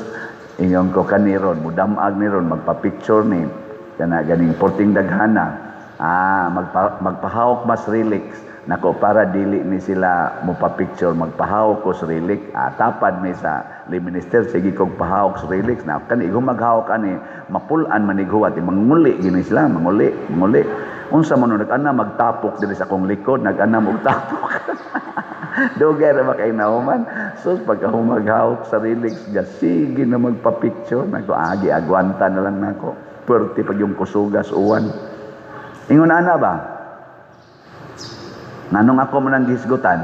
ingon ko kaniron mudamag ni ron magpa-picture ni kana ganing porting daghana. Magpahawak mas relics nako para dili ni sila mo pa-picture magpahawak ko sa relic. Tapad mi sa minister sige kog pahawak sa relics na kani igong maghawak ani mapulan manighuwat manguli gini sila manguli unsa man nag-ana magtapok diri sa akong likod nag-ana og tapok. Dugay ra ba kay nauman sus pagka maghawak sa relics sige na magpa-picture nako agi agwanta na lang nako perti pag yung kusugas uwan ingon ana ba nganong ako man gisgutan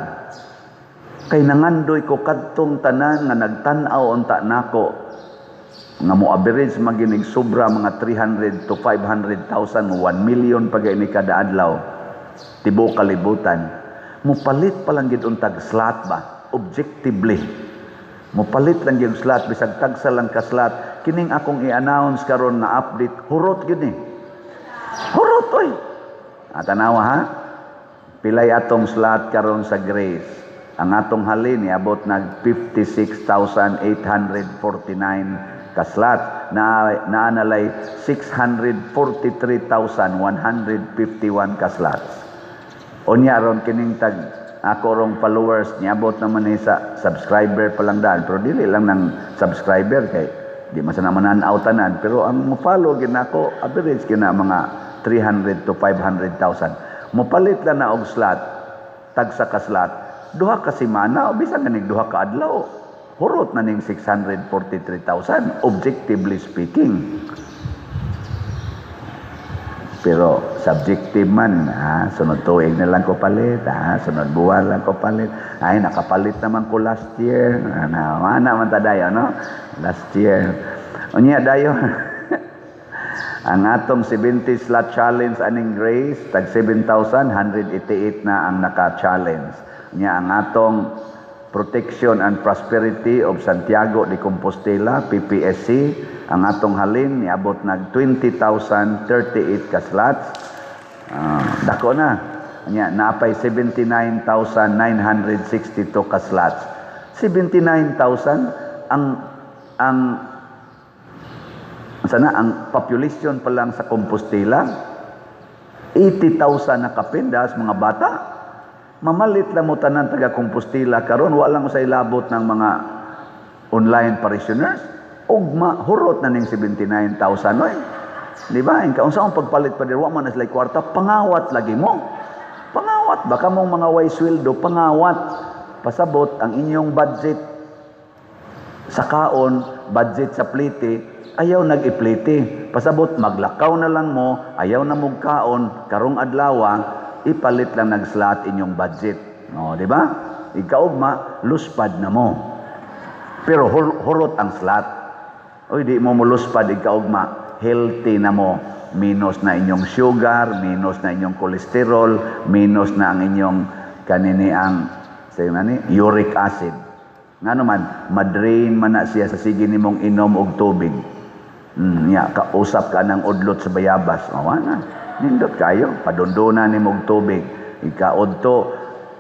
kay nangandoy ko kadtong tanan nga nagtan-aw unta nako nga mo average maginig sobra mga 300 to 500,000 1 million pagay ni kada adlaw tibuok kalibutan mupalit pa lang gid untag slot ba objectively mupalit lang yung slot bisag tagsa lang ka slot kining akong i-announce karon na update hurot gid ni hurot oy tanawa ha pilay atong slot karon sa Grace ang atong halin niabot nag 56,849 ka slot na naanalay 643,151 ka slots. Unya ron kining tag ako rong followers niabot naman ni sa subscriber pa lang daan pero dili lang ng subscriber kay di man sa naman tanan pero ang mo-follow gid nako average kina mga 300 to 500,000. Mopalit lang na og slot tagsa ka slot duha ka semana o bisan ganig duha ka adlaw hurot na ning 643,000 objectively speaking. Pero subjective man, sunod tuig na lang ko palit, sunod buwan lang ko palit. Ay, nakapalit naman ko last year. Mana man ta dayo, no? Last year. Unya dayo. Ang atong 70 slot challenge aning Grace, tag 7,188 na ang naka-challenge. Unya ang atong Protection and Prosperity of Santiago de Compostela, PPSC, ang atong halin niabot nag 20,038 ka slots. Dako na. Nya napay 79,962 ka slots. 79,000 ang population pa lang sa Compostela 80,000 na kapindas mga bata. Mamalit lang mo tanan taga Compostela karon wala mo sa ilabot ng mga online parishioners ugma hurot na ning 79,000 oy. Di ba? Inka unsa ang pagpalit pa diri wa man na sila kwarta pangawat lagi mo. Pangawat baka mong mga way sweldo pangawat pasabot ang inyong budget sa kaon, budget sa plite ayaw nag-iplite. Pasabot maglakaw na lang mo, ayaw na mog kaon karong adlaw ipalit lang nag-slot inyong budget. No, di ba? Ikaugma, luspad na mo. Pero hurot ang slot. Oy, di mo muluspad, ikaugma, healthy na mo. Minus na inyong sugar, minus na inyong cholesterol, minus na ang inyong kanini ang uric acid. Nga naman, madrain man na siya sa sige nimong inom og tubig. Kausap ka ng udlot sa bayabas. Na. Nindot kayo, padunduna ni mong tubig. Ikaodto,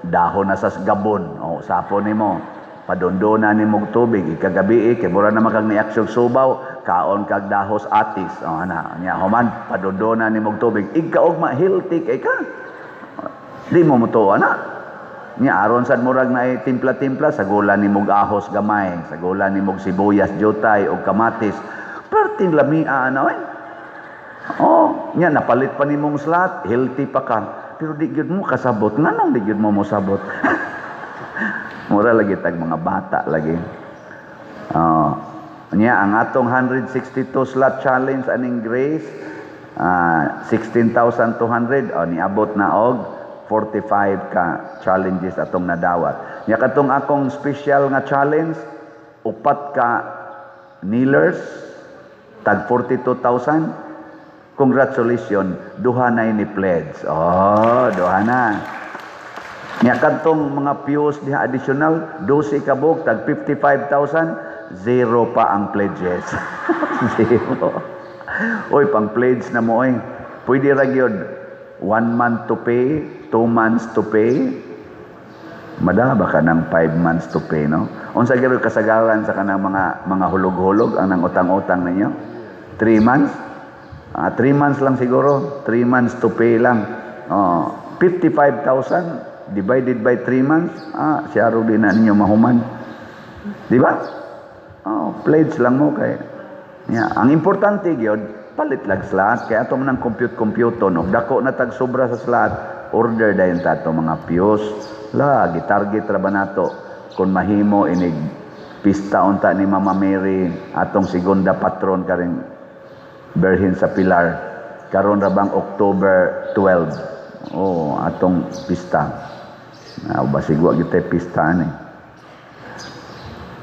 dahon na sa gabon. Sapo ni mo, padunduna ni mong tubig. Ikagabi, kibura na makag niaksyon subaw, kaon kag dahos atis. Human, padunduna ni mong tubig. Ikaogma, healthy kay ka. Di mo muto, aron sad murag na timpla-timpla, sagulan ni mong ahos gamay, sagulan ni mong sibuyas, jutay, o kamatis. Perting lamia, napalit pa ni mong slot, healthy pa ka. Pero di gyud mo kasabot. Nganong di gyud mo sabot? Mura lagi tag mga bata lagi. Nya ang atong 162 slot challenge aning Grace 16,200 niabot na og 45 ka challenges atong nadawat. Nya katong akong special nga challenge upat ka kneelers tag 42,000. Congratulations, duha na ni pledge. Duha na. Nya kadtong mga pews diha additional 12 kabog tag 55,000. Zero pa ang pledges. Zero. Oy, pang pledge na mo pwede ra gyud 1 month to pay, 2 months to pay. Madaba ka ng 5 months to pay, no? Unsa gyud kasagaran sa kanang mga hulog-hulog ang nang utang-utang ninyo? 3 months? 3 months lang siguro. 3 months to pay lang. 55,000 divided by 3 months. Siya ro din na ninyo mahuman. Di ba? Pledge lang mo kay. Ang importante gyud palit lag slot kay ato man ang compute no. Dako na tag sobra sa slot, order dayon ta ato mga pews. Gitarget ra ba nato kung mahimo inig pista unta ni Mama Mary atong segunda patron karing Berhin sa Pilar. Karon ra bang October 12. Atong pista. Basigwa gyud tay pista ni.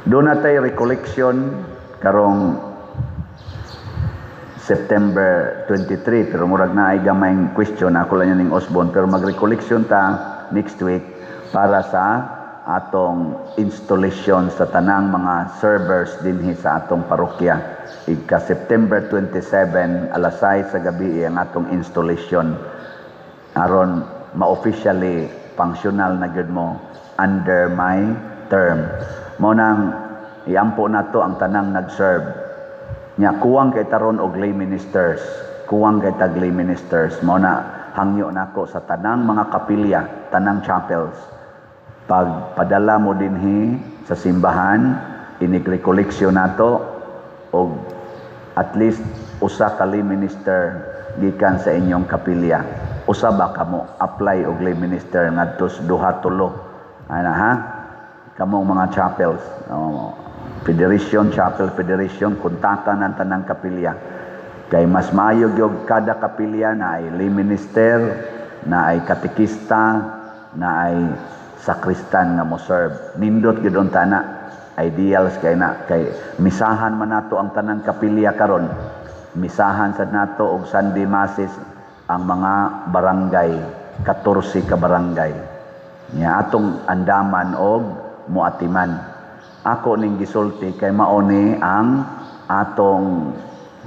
Doon natay recollection karong September 23 pero murag na ay gamayng question ako lang ning Osborne pero mag-recollection ta next week para sa atong installation sa tanang mga servers dinhi sa atong parokya. Ika September 27 alas 6 sa gabi ang atong installation aron ma-officially functional na gyud mo under my term. Mo nang iampo nato ang tanang nag-serve. Nya kuwang kay taron og lay ministers. Kuwang kay tag lay ministers. Mo na hangyo nako sa tanang mga kapilya, tanang chapels. Pag padala mo dinhi sa simbahan, inig-recollection nato og at least usa ka lay minister gikan sa inyong kapilya. Usa ba kamo apply og lay minister ngadto duha tulo. Ana ha? Kamong mga chapels, Federation, Chapel Federation, kontakan ang tanang kapilya. Kay mas maayo gyud kada kapilya na ay lay minister, na ay katekista, na ay sakristan nga mo serve. Nindot gyud unta na ideals kay misahan man nato ang tanang kapilya karon. Misahan sad nato og Sunday masses ang mga barangay, 14 ka barangay. Nya atong andaman og muatiman. Ako ning gisulti kay mauni ang atong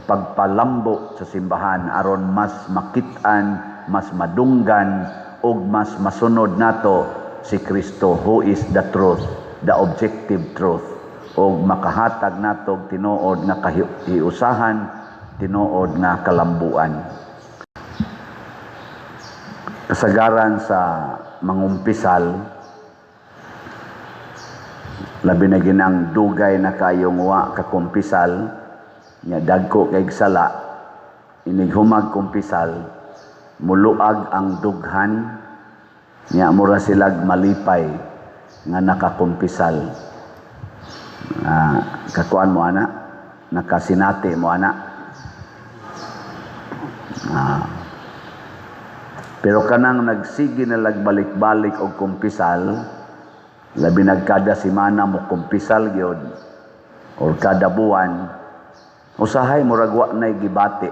pagpalambo sa simbahan aron mas makit-an, mas madunggan ug mas masunod nato si Kristo who is the truth, the objective truth, ug makahatag nato tinuod nga kahiusahan, tinuod nga kalambuan. Kasagaran sa mangumpisal labi na ginang dugay na kayong wa kakumpisal nya dagko kay sala inig humag kumpisal muluag ang dughan nya mura silag malipay nga nakakumpisal. Kakuan mo ana, nakasinati mo ana. Pero kanang nagsigi na lagbalik-balik og kumpisal, labi nagkada semana mo kumpisal gyud or kada buwan, usahay murag wa nay gibati.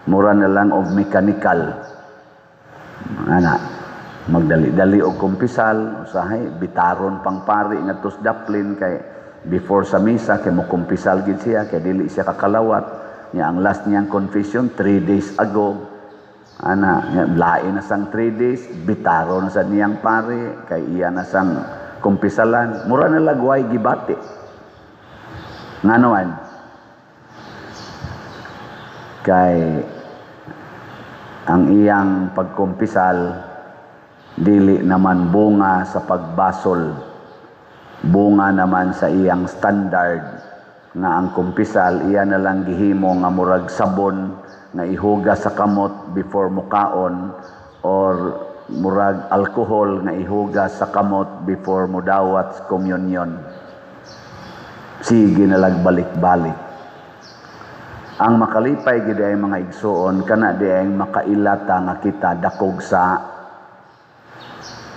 Mura na lang og mechanical. Ana, magdali-dali og kumpisal, usahay bitaron pang pari ngadto daplin kay before sa misa kay mo kumpisal gid siya kay dili siya kakalawat. Nya ang last niyang confession 3 days ago. Ana, lain na sang 3 days, bitaro na sa niyang pare, kay iya na sang kumpisalan. Mura na lagway gibati. Nga naman, kay ang iyang pagkumpisal, dili naman bunga sa pagbasol. Bunga naman sa iyang standard nga ang kumpisal, iya na lang gihimo nga murag sabon nga ihuga sa kamot before mukaon or murag alcohol nga ihuga sa kamot before mudawat sa communion. Sige na balik-balik. Ang makalipay gid ay mga igsuon kana di ay makailata nga kita dakog sa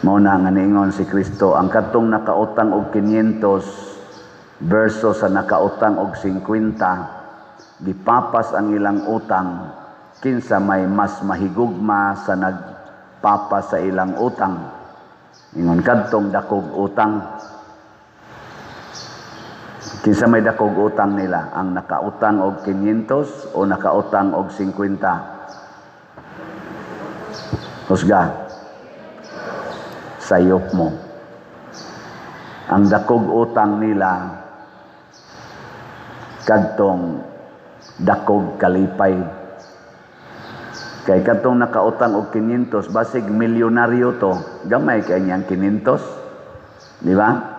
mao na nga niingon si Kristo ang katong nakautang og 500 versus sa nakautang og 50 gipapas ang ilang utang kinsa may mas mahigugma sa nagpapas sa ilang utang. Ingon kadtong dakog utang kinsa may dakog utang nila, ang nakautang og 500 o nakautang og 50? Husga. Sayop mo. Ang dakog utang nila kadtong dakog kalipay. Kay kadtong nakautang og 500, basig milyonaryo to, gamay kay niyang 500. Di ba?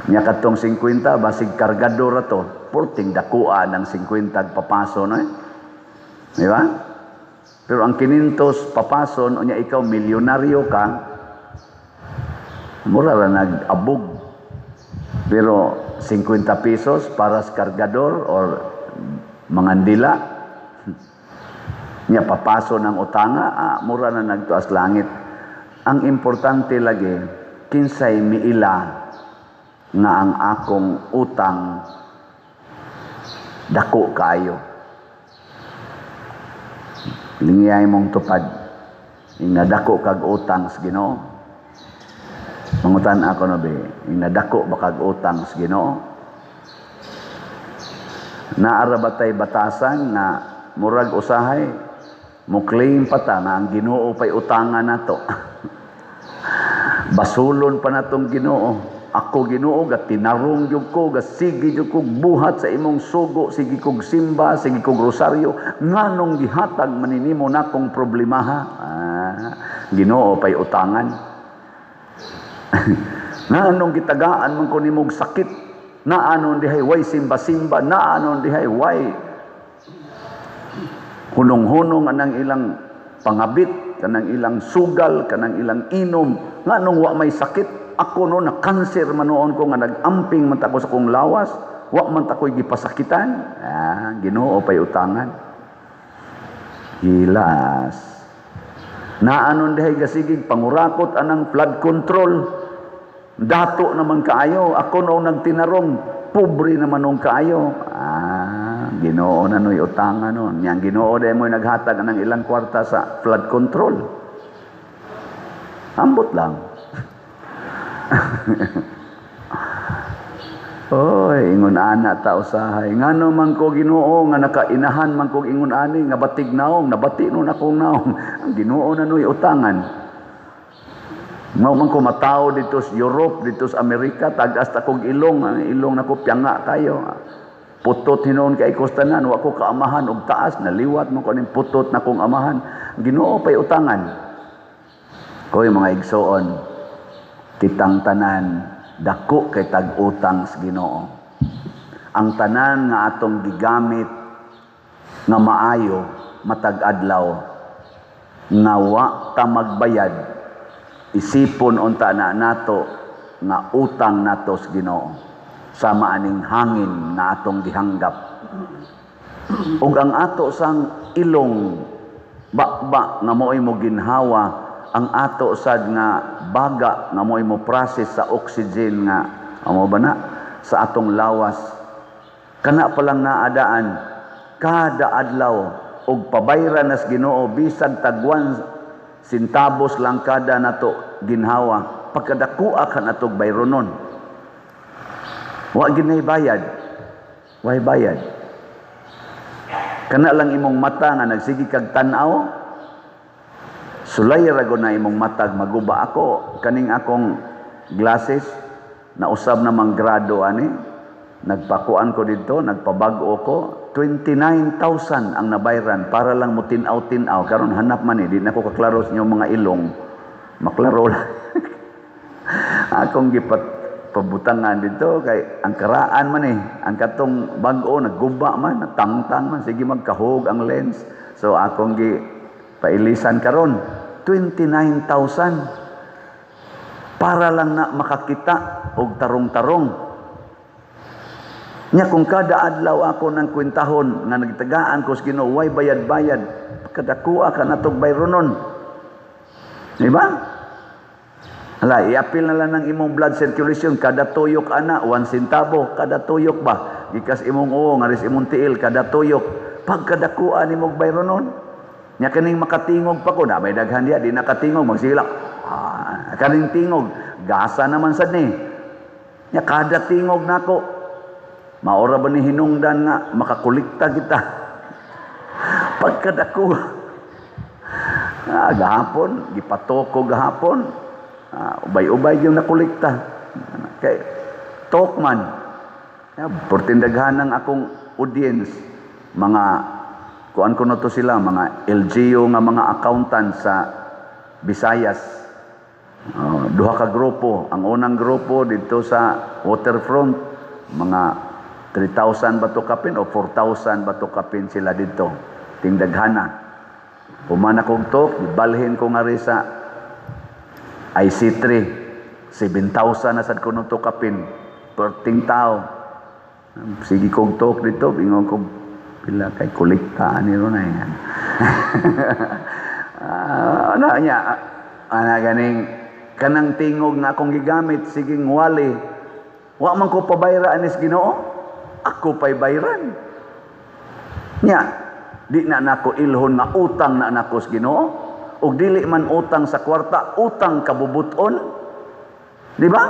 Nya katong 50 basig kargador ato, porting dakua ng 50 papaso no. Di ba? Pero ang 500 papason unya ikaw milyonaryo ka, mura ra nag-abog. Pero 50 pesos para sa kargador or mangandila. Nya papaso ng utanga, mura na nagtuas langit. Ang importante lagi kinsay miila nga ang akong utang dako kayo. Lingiyay mong tupad ing nadako kag utang sa Ginoo. Mangutan ako no be, ing nadako ba kag utang sa Ginoo? Naara ba tay batasan na murag usahay mo claim pa ta na ang Ginoo pay utangan nato. Basulon pa natong Ginoo. Ako Ginoo ga tinarong jud ko, ga sige jud ko buhat sa imong sugo, sige kog simba, sige kog rosaryo, nganong gihatag maninimo nakong problema ha? Ginoo pay utangan. Nganong gitagaan man ko nimog sakit, naanon dihay way simba-simba, naanon dihay way hunong-hunong anang ilang pangabit, kanang ilang sugal, kanang ilang inom, nganong wa may sakit. Ako no na cancer manoon ko nga nagamping man ta ko sa kong lawas, wa man ta ko'y gipasakitan. Ginoo pay utangan. Hilas. Naanon dihay gasigig pangurakot anang flood control. Dato naman kaayo, ako no nagtinarong, pobre naman nung kaayo. Ginoo na no'y utangan nun. Yang Ginoo dahil mo'y naghatag ng ilang kwarta sa flood control. Ambot lang. Oy, ingon ana ta usahay. Ngano man ko Ginoo nga nakainahan man ko ingon ani nga batig naong, nabati no akong naong. Ang Ginoo na noy utangan. Mao man ko mataw dito sa Europe, dito sa Amerika, tagas ta kog ilong, ang ilong nako pianga kayo. Putot hinon kay kostanan, wa ko kaamahan og taas, naliwat man ko ning putot na kong amahan. Ginoo pay utangan. Koy mga igsoon, kitang tanan dako kay tag-utang sa Ginoo. Ang tanan nga atong gigamit nga maayo matag adlaw nga wa ta magbayad, isipon unta na nato nga utang nato sa Ginoo sama aning hangin nga atong gihanggap. Ug ang ato sang ilong bakba nga mo'y mo ginhawa, ang ato sad nga baga nga mo'y mo process sa oxygen nga amo ba na sa atong lawas, kana pa lang naadaan kada adlaw og pabayran nas Ginoo bisag tagwan sintabos lang kada nato ginhawa, pagkadakua ka natog bayronon. Wa ginay bayad, way bayad. Kana lang imong mata nga nagsigi kag tan-aw, sulay ra na imong matag maguba. Ako kaning akong glasses na usab na manggrado ani, nagpakuan ko dito, nagpabag-o ko, 29,000 ang nabayran para lang mo tin-aw karon hanap man di na ko kaklaro sa inyong mga ilong, maklaro lang. Akong pabutangan dito kay ang karaan man ang katong bag-o nagguba man, natangtang man, sige magkahog ang lens, so akong pailisan karon 29,000 para lang na makakita og tarong-tarong. Nya kung kada adlaw ako ng kwintahon nga nagtagaan ko sa Ginoo, way bayad-bayad, kadakua ka natog bayronon. Di ba? Hala, i-appeal na lang ng imong blood circulation, kada tuyok ana, 1 centavo, kada tuyok ba? Gikas imong ngaris imong tiil, kada tuyok. Pagkadakua ni mong bayronon. Nya kaning makatingog pa ko, na may daghan diya, di nakatingog, magsilak. Kaning tingog, gasa naman sad ni. Nya kada tingog nako, maora ba ni hinungdan nga makakulikta kita? Pagkadako gahapon gipatoko gahapon, ubay-ubay yung nakulikta kay Tokman. Portindaghan ng akong audience, mga kuan ko na to sila, mga LGU nga mga accountant sa Visayas. Duha ka grupo. Ang unang grupo dito sa waterfront, mga 3,000 bato kapin o 4,000 bato kapin sila dito. Tingdaghana. Pumana kong tok, ibalhin ko nga rin sa IC3. 7,000 na sad ko nung kapin. Perting tao. Sige kong tok dito, ingon ko pila kay kuliktaan ni ron na yan. Ganing, kanang tingog nga akong gigamit, siging wali. Wa man ko pabayra anis Ginoo. Ako pa'y bayran. Nya, di na nako ilhon nga utang na nako sa Ginoo. O dili man utang sa kwarta, utang kabubuton. Di ba?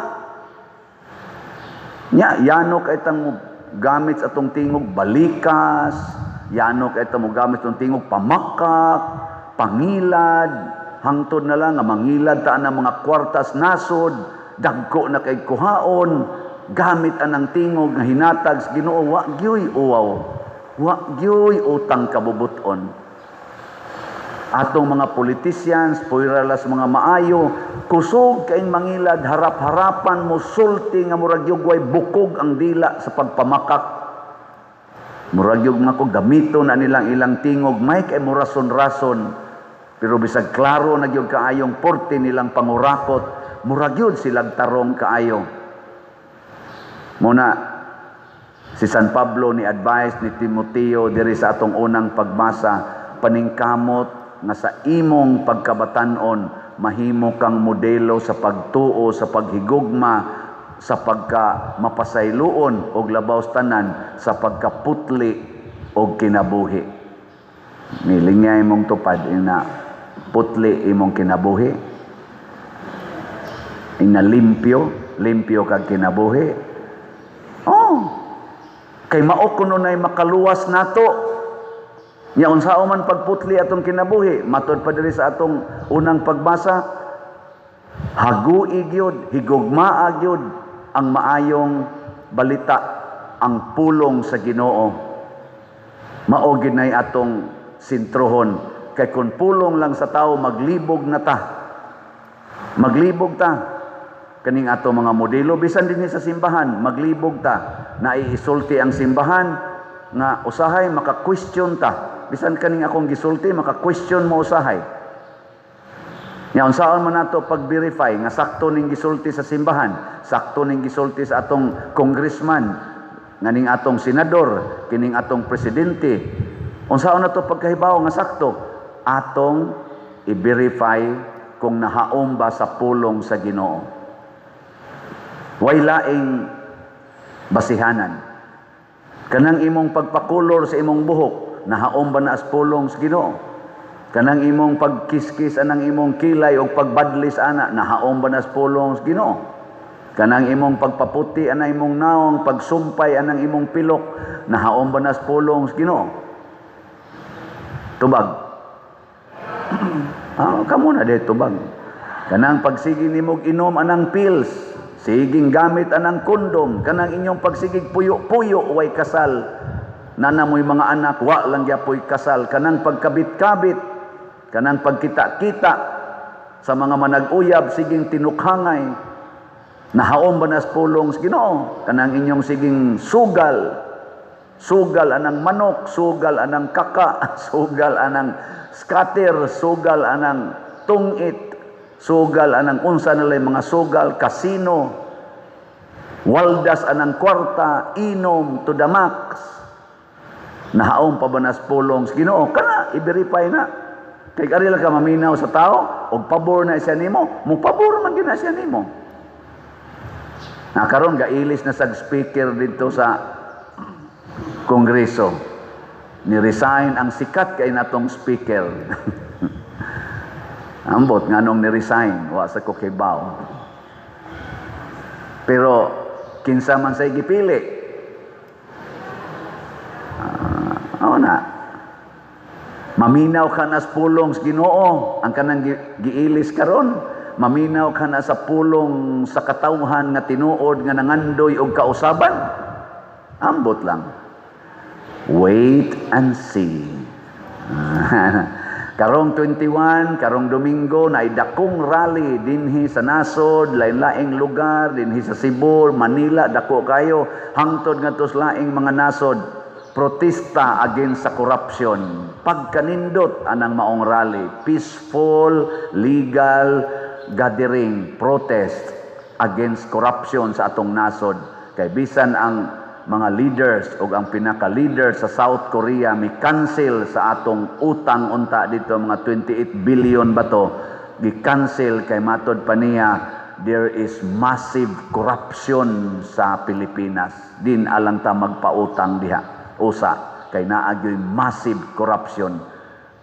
Nya, yano ka itang gamit sa atong tingog balikas. Yano ka itang gamit sa atong tingog pamakak, pangilad. Hangtod na lang nga mangilad taan ng mga kwartas nasod. Dagko na kay kuhaon. Gamit anang tingog nga hinatag sa Ginoo, wa gyoy uwaw, wa gyoy utang kabubuton. Atong mga politicians, puiralas mga maayo, kusog kaing mangilad, harap-harapan mo sulti nga murag yung way bukog ang dila sa pagpamakak. Murag yung mga ko gamito na nilang ilang tingog, may kay murason-rason, pero bisag klaro na yung kaayong porte nilang pangurakot, murag yun silang tarong kaayo. Muna, si San Pablo ni advice ni Timoteo diri sa atong unang pagbasa, paningkamot nga sa imong pagkabatanon mahimo kang modelo sa pagtuo, sa paghigugma, sa pagka mapasayloon og labaw tanan, sa pagkaputli og kinabuhi. Milingay mong tupad ina putli imong kinabuhi. Ina limpyo kag kinabuhi. Kay mao kuno nay makaluwas nato. Nya unsao man pagputli atong kinabuhi, matud pa diri sa atong unang pagbasa, hagui gyud, higugmaa gyud ang maayong balita, ang pulong sa Ginoo. Mao gid nay atong sintrohon, kay kun pulong lang sa tao maglibog na ta. Maglibog ta. Kaning ato mga modelo bisan dinhi sa simbahan, maglibog ta. Naiisulti ang simbahan nga usahay maka-question ta. Bisan kaning akong gisulti maka-question mo usahay. Nya unsaon man nato pag-verify nga sakto ning gisulti sa simbahan, sakto ning gisulti sa atong congressman, nganing atong senador, kining atong presidente. Unsaon nato pagkahibaw nga sakto? Atong i-verify kung nahaom ba sa pulong sa Ginoo. Way laing basihanan. Kanang imong pagpakulor sa imong buhok, nahaom ba na as pulong sa Ginoo? Kanang imong pagkiskis anang imong kilay o pagbadlis ana, nahaom ba na as pulong sa Ginoo? Kanang imong pagpaputi anang imong naong, pagsumpay anang imong pilok, nahaom ba na as pulong sa Ginoo? Tubag. Kamo na de tubag. Kanang pagsigi nimo inom anang pills, siging gamit anang kondom, kanang inyong pagsigig puyo-puyo way kasal, nanamoy mga anak wa lang gyapoy kasal, kanang pagkabit-kabit, kanang pagkita-kita sa mga manag-uyab siging tinukhangay, nahaom ba nas pulong sa Ginoo? Kanang inyong siging sugal anang manok, sugal anang kaka, sugal anang scatter, sugal anang tungit, sugal anang unsa nalay mga sugal, kasino. Waldas anang kwarta, inom to the max. Nahaong pa ba nas pulong sa Ginoo? Kana, i-verify na. Kay ari lang ka maminaw sa tao, og pabor na siya nimo, mo pabor man gina siya nimo. Karon gailis na sag speaker dito sa Kongreso. Ni-resign ang sikat kay natong speaker. Ambot nganong ni-resign, wa sa kukibaw. Pero kinsa man say gipili. Na. Maminaw ka na sa pulong sa Ginoo, ang kanang giilis karon. Maminaw ka na sa pulong sa katawhan nga tinuod nga nangandoy og kausaban. Ambot lang. Wait and see. Karong 21, karong Domingo, na dakong rally dinhi sa nasod, lain-laing lugar, dinhi sa Cebu, Manila, dako kayo, hangtod nga tos laing mga nasod, protesta against sa corruption. Pagkanindot anang maong rally, peaceful, legal gathering, protest against corruption sa atong nasod. Kay bisan ang mga leaders o ang pinaka-leader sa South Korea may cancel sa atong utang unta dito, mga 28 billion ba to, gi-cancel kay matod pa niya, there is massive corruption sa Pilipinas. Din alang ta magpautang diha. Usa, kay naagyoy massive corruption.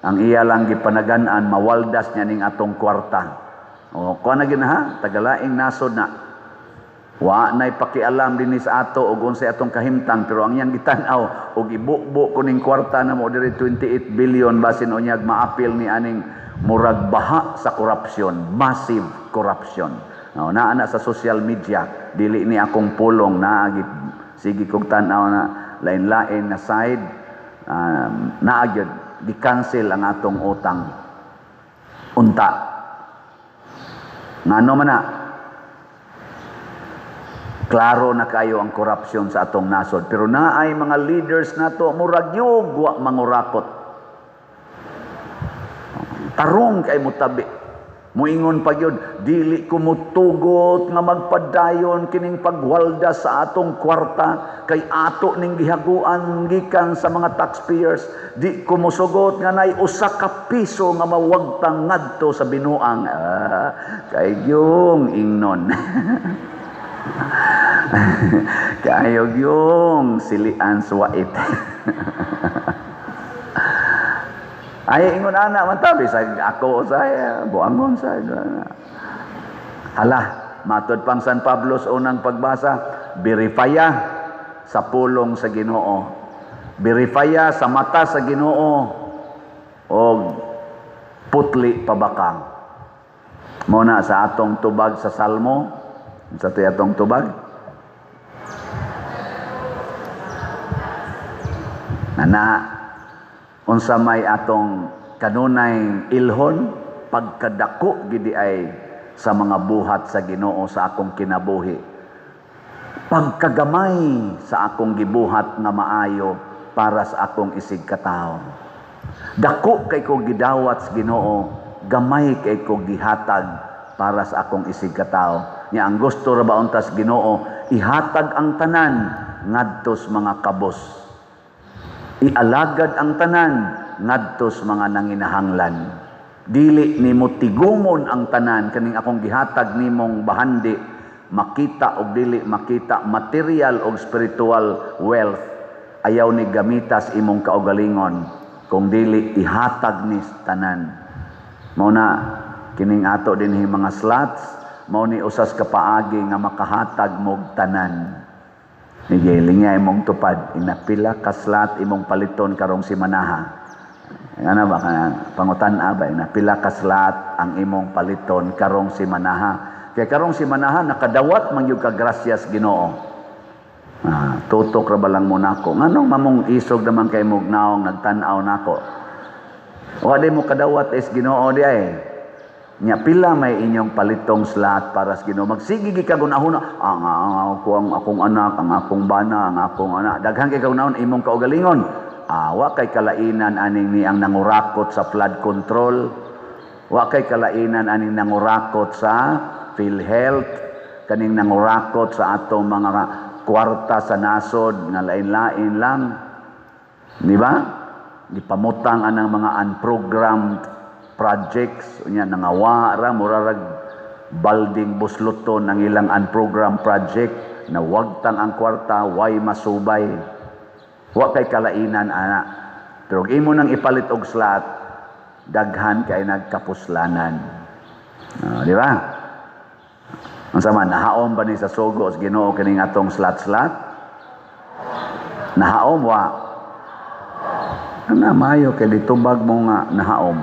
Ang iya lang gipanagan-an, mawaldas niya ning atong kwarta. O, kuha na gina tagalaing nasod na. Wa na'y pakialam din sa ato og unsay atong kahimtang, pero ang iyang gitan-aw og ibukbo kuning kwarta na mo diri 28 billion basin unyag maapil ni aning murag baha sa corruption, massive corruption. No, naa na sa social media, dili ni akong pulong na sige kog tan-aw na lain-lain na side, naagyod di-cancel ang atong utang unta. Ngano man na, klaro na kayo ang korupsyon sa atong nasod, pero naay mga leaders nato murag yug wa mangurakot. Tarong kay mutabi. Muingon pa gyud, dili ko mutugot nga magpadayon kining pagwalda sa atong kwarta kay ato ning gihaguan gikan sa mga taxpayers. Di ko musugot nga nay usa ka piso nga mawagtang ngadto sa binuang. Kay yung ingnon. Kayo yung silian suwait. Ay ingon ana man tabi sa ako saya buangon sa hala matod pang San Pablo sa unang pagbasa, birifaya sa pulong sa Ginoo, birifaya sa mata sa Ginoo og putli pabakang. Mo na sa atong tubag sa Salmo, sa atong tubag na unsa may atong kanunay ilhon, pagkadako gidi ay sa mga buhat sa Ginoo sa akong kinabuhi, pagkagamay sa akong gibuhat nga maayo para sa akong isig katawo. Dako kay ko gidawat sa Ginoo, gamay kay ko gihatag para sa akong isig katawo. Nya ang gusto ra ba unta sa Ginoo, ihatag ang tanan ngadtos mga kabos, ialagad ang tanan ngadtos mga nanginahanglan. Dili nimo tigumon ang tanan kaning akong gihatag nimong bahandi, makita og dili makita, material og spiritual wealth, ayaw ni gamitas imong kaugalingon kung dili ihatag ni tanan. Mao na kining ato dinhi mga slots, mao ni usas ka paagi nga makahatag mog tanan. Nigiling niya imong tupad, inapila ka slot imong paliton karong simanaha. Ano ba, pangutan ba, inapila ka slot ang imong paliton karong simanaha. Kaya karong simanaha, nakadawat man yung kagrasyas Ginoo. Tutok ra ba lang mo nako. Nganong mamong isog naman kay mong naong nagtanaw nako. Wala mo kadawat is Ginoo di ay. Nya pila may inyong palitong slot para sa Ginoo. Magsigi ka gunahon ang akong anak, ang akong bana, ang akong anak. Daghang kay kagunahon imong kaugalingon. Wa kay kalainan aning ni ang nangurakot sa flood control. Wa kay kalainan aning nangurakot sa PhilHealth. kaning nangurakot sa atong mga kwarta sa nasod nga lain-lain lang. Di ba? Gipamutang anang mga unprogrammed projects unya nangawa ra murarag balding busluton ang ilang unprogrammed project na wagtang ang kwarta way masubay. Wa kay kalainan ana. Pero imo nang ipalit og slot, daghan kay nagkapuslanan. Di ba? Unsa man nahaom ba ni sa sugo sa Ginoo kining atong slot? Nahaom wa? Ana mayo kay ditubag mo nga nahaom.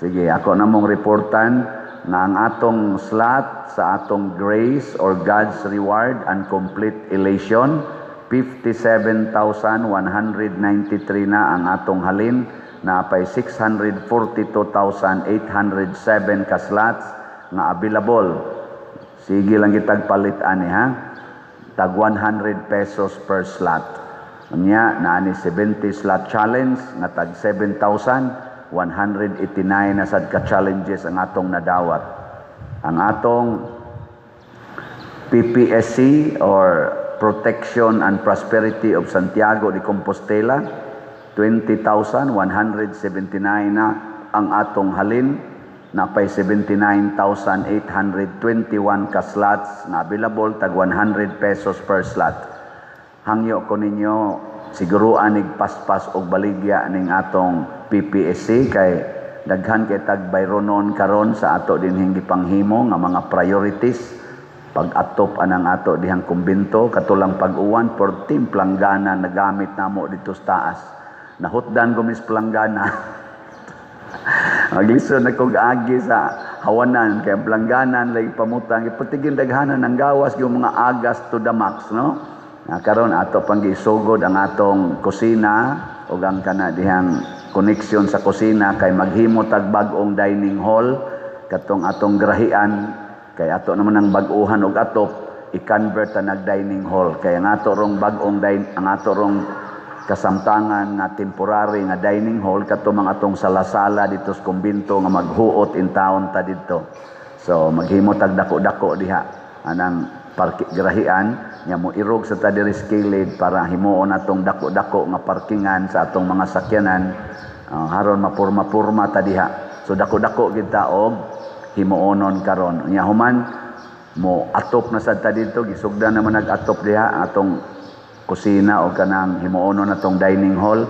Sige, ako na mong reportan nga ang atong slot sa atong grace or God's reward and complete elation 57,193 na ang atong halin na apay 642,807 ka slots nga available. Sige lang kitag palit ani ha. Tag 100 pesos per slot. Unya naani 70 slot challenge nga tag 7,189 na sad ka challenges ang atong nadawat. Ang atong PPSC or Protection and Prosperity of Santiago de Compostela 20,179 na ang atong halin na pay 79,821 ka slots na available tag 100 pesos per slot. Hangyo ko ninyo siguruan ig paspas og baligya ning atong PPSC kay daghan kay tag bayronon karon sa ato dinhing gipanghimo nga mga priorities pag-atop anang ato dihang kumbento katulang pag-uwan for team planggana nagamit namo dito sa taas. Nahutdan gumis planggana. Maglisod na kog agi sa hawanan kay plangganan lay pamutang ipatigin daghanan ng gawas yung mga agas to the max no. Karon ato pang gisugod ang atong kusina ug ang kana dihang connection sa kusina kay maghimo tag bag-ong dining hall katong atong grahian kay ato naman ang bag-uhan og atop i-convert ta nag dining hall kay ang ato rong bag-ong ang ato rong kasamtangan nga temporary nga dining hall kato mga atong sala-sala dito sa kumbento nga maghuot in town ta dito. So maghimo tag dako-dako diha anang grahian nya mo irog sa ta diri skilled para himuon atong dako-dako nga parkingan sa atong mga sakyanan haron mapurma-purma ta diha. So dako-dako gid ta og himuonon karon nya human mo atop na sad ta dito gisugdan naman nag-atop diha atong kusina o kanang himuonon atong dining hall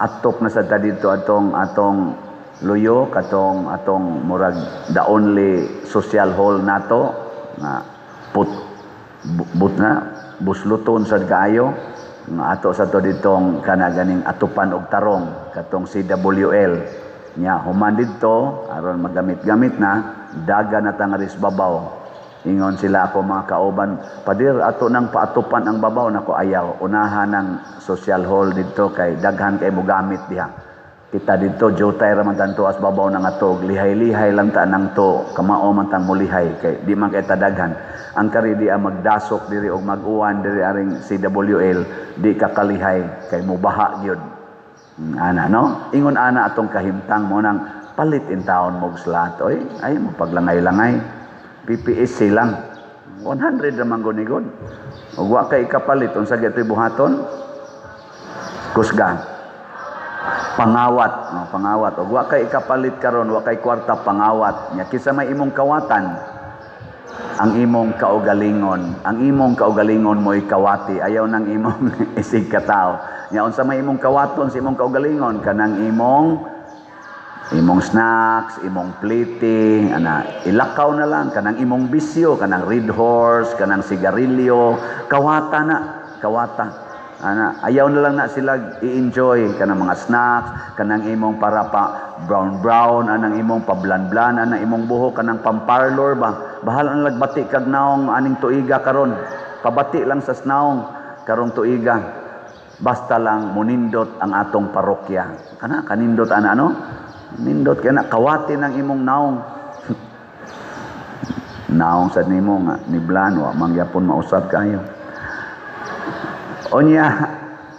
atop na sad ta dito atong luyo katong atong murag the only social hall nato nga busluton sad kaayo nga ato sa to ditong kana ganing atupan og tarong katong CWL nya human dito aron magamit-gamit na daga na tangaris babaw ingon sila ako mga kauban padir ato nang paatupan ang babaw nako ayaw unahan ng social hall dito kay daghan kay mo gamit diha kita dito jotay ra man tanto as babaw nang atog lihay-lihay lang ta nang to kamao man tang mulihay kay di man kay tadaghan ang kari di magdasok diri og mag-uwan diri aring CWL di kakalihay kay mubaha gyud ana no ingon ana atong kahimtang mo nang palit in taon mog slot oy ay mo paglangay-langay PPSC lang 100 ra man gud ug wa kay kapalit unsa gyud buhaton kusga pangawat pangawat ug wa kay kapalit karon wa kay kwarta pangawat nya kisa may imong kawatan ang imong kaugalingon mo ikawati ayaw nang imong isig ka tao nya unsa may imong kawaton sa imong kaugalingon kanang imong snacks imong pliti ana ilakaw na lang kanang imong bisyo kanang red horse kanang sigarilyo kawata ana ayaw na lang na sila i-enjoy kanang mga snacks kanang imong para pa brown anang imong pablan-blan anang imong buhok kanang pamparlor ba bahala na lagbati kag naong aning tuiga karon pabati lang sa naong karong tuiga basta lang munindot ang atong parokya kana kanindot ana no nindot kana kawati ng imong naong naong sad nimo nga niblan wa mangyapon mausab kayo onya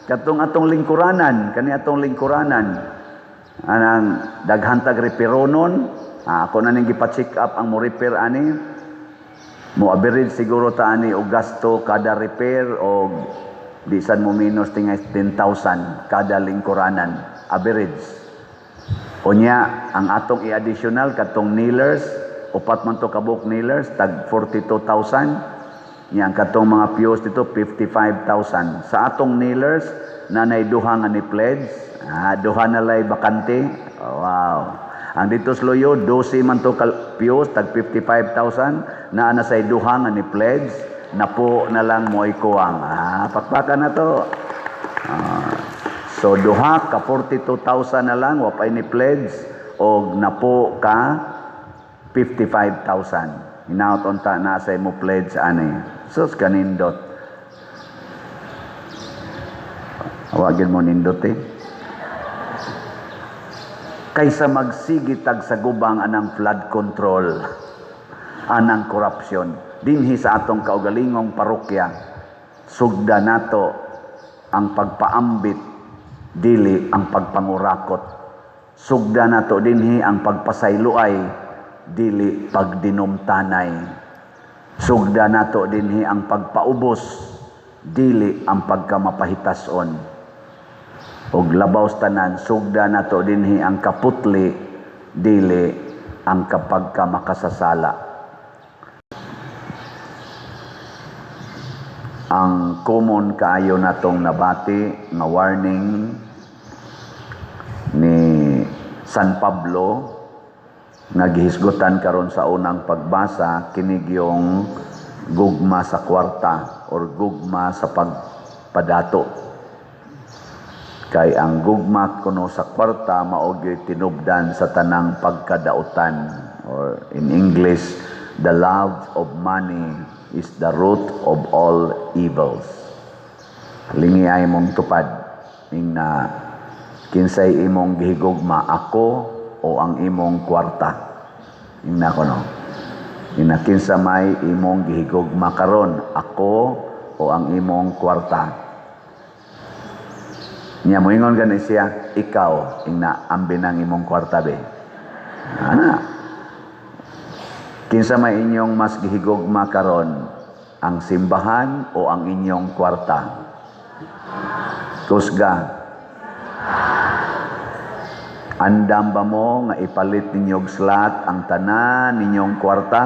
katong atong lingkuranan kani atong lingkuranan anang daghan tag reparonon ako na ning gipa-check up ang mo repair ani Mo average siguro ta ani og gasto kada repair o di sad mo minus tingay 10,000 kada lingkuranan average. Unya ang atong i-additional katong nailers, upat man to kabuk nailers tag 42,000. Yang katong mga fuse dito 55,000. Sa atong nailers nanay duha nga ni pledge, duha na lay bakante. Wow. Ang dito sa Loyo, 12 man to fuse, tag 55,000, na say duha nga ni pledge, na po na lang mo ikuwang. Pakpakan na to. So, duha ka 42,000 na lang, wapay ni pledge, o na po ka 55,000. Hinaut unta na say mo pledge, ani. Sus, kanindot. Awagin mo nindot kaysa magsigitag sa gubang anang flood control, anang korupsyon, dinhi sa atong kaugalingong parokya, sugda nato ang pagpaambit, dili ang pagpangurakot. Sugda nato dinhi ang pagpasayloay, dili pagdinumtanay. Sugda nato dinhi ang pagpaubos, dili ang pagkamapahitason. Og labaw tanan, sugda nato dinhi ang kaputli, dili ang kapagka makasasala. Ang common kaayo natong nabati nga warning ni San Pablo nga gihisgutan karon sa unang pagbasa, kinig yung gugma sa kwarta or gugma sa pagpadato. Kay ang gugma kuno sa kwarta mao gyud tinubdan sa tanang pagkadautan, or in English, the love of money is the root of all evils. Lingi ay mong tupad na kinsay imong gihigugma, ako o ang imong kwarta. Ingna ko no. Ina kinsa may imong gihigugma karon, ako o ang imong kwarta. Nya moingon gani siya, ikaw ingna ambi nang imong kwarta be. Ana. Kinsa may inyong mas gihigugma karon, ang simbahan o ang inyong kwarta? Kusga. Andam ba mo nga ipalit ninyong slot ang tanan ninyong kwarta?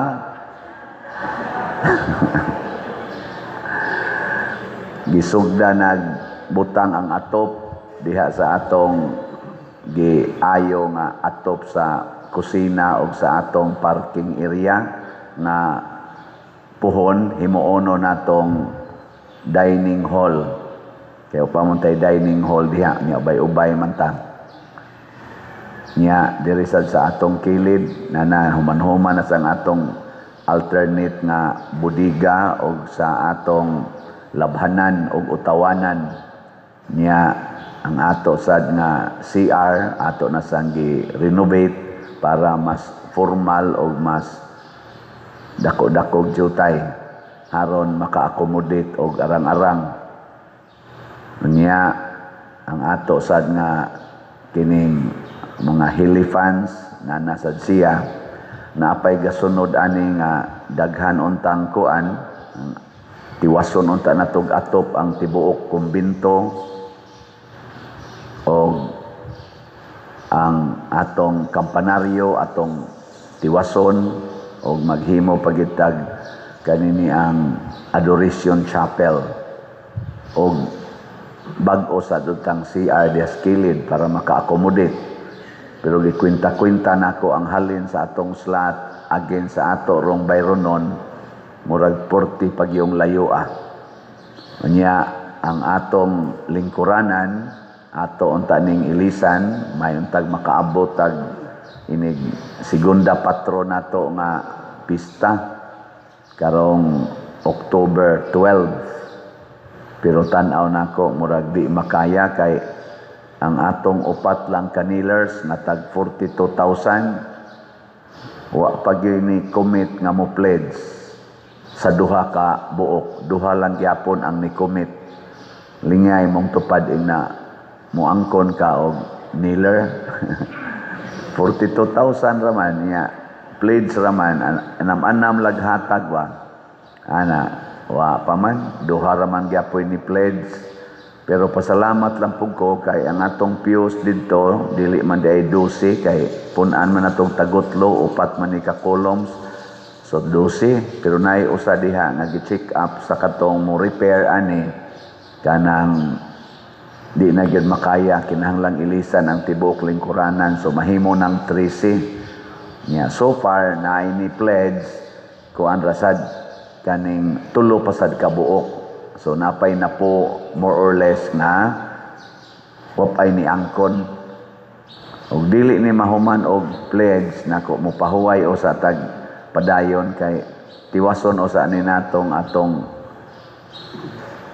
Gisugda nagbutang ang atop diha sa atong giayo nga atop sa kusina o sa atong parking area nga puhon himuono natong dining hall. Kaya upamuntay dining hall diha nya ubay-ubay man ta. Nya diri sad sa atong kilid na human-human na sa atong alternate nga budiga o sa atong labhanan o utawanan. Nya ang ato sad nga CR ato na sang gi-renovate para mas formal o mas dako-dakog jutay aron maka-accommodate og arang-arang. Nya ang ato sad nga kining mga hilly fans na nasad siya na apay gasunod ani nga daghan untang kuan, tiwason unta natog atop ang tibuok kumbinto o ang atong kampanaryo, atong tiwason o maghimo pagitag kanini ang adoration chapel o bag-o sa dutang CR des kilid para maka-accommodate. Pero gikwinta-kwinta nako ang halin sa atong slot again sa ato rong bayronon murag 40 pag yung layo Unya ang atong lingkuranan ato unta ning ilisan may untag makaabot tag inig segunda patron nato nga pista karong October 12. Pero tan-aw nako murag di makaya kay ang atong upat lang kanilers na tag 42,000 wa pag ni commit nga mo pledge sa duha ka buok, duha lang gyapon ang ni commit. Lingay mong tupad ina muangkon ka og nailer 42,000 raman niya pledge raman anam-anam laghatag ba Ana, wa pa man, duha ra man gyapon ni pledge. Pero pasalamat lang po ko kay ang atong fuse dito, dili man di ay 12, kay punan man atong tagutlo, upat man ni ka columns. So 12, pero naay usa diha nga gi-check up sa katong mo repair ani kanang di na gyud makaya, kinahanglang ilisan ang tibuok lingkuranan, so mahimo ng 13. Yeah, so far naay ni pledge kuan rasad kaning tulo pasad ka buok. So napay na po more or less na wapay ni angkon. Og dili ni mahuman og pledge nako mo pahuway o sa tag padayon kay tiwason o sa ani natong atong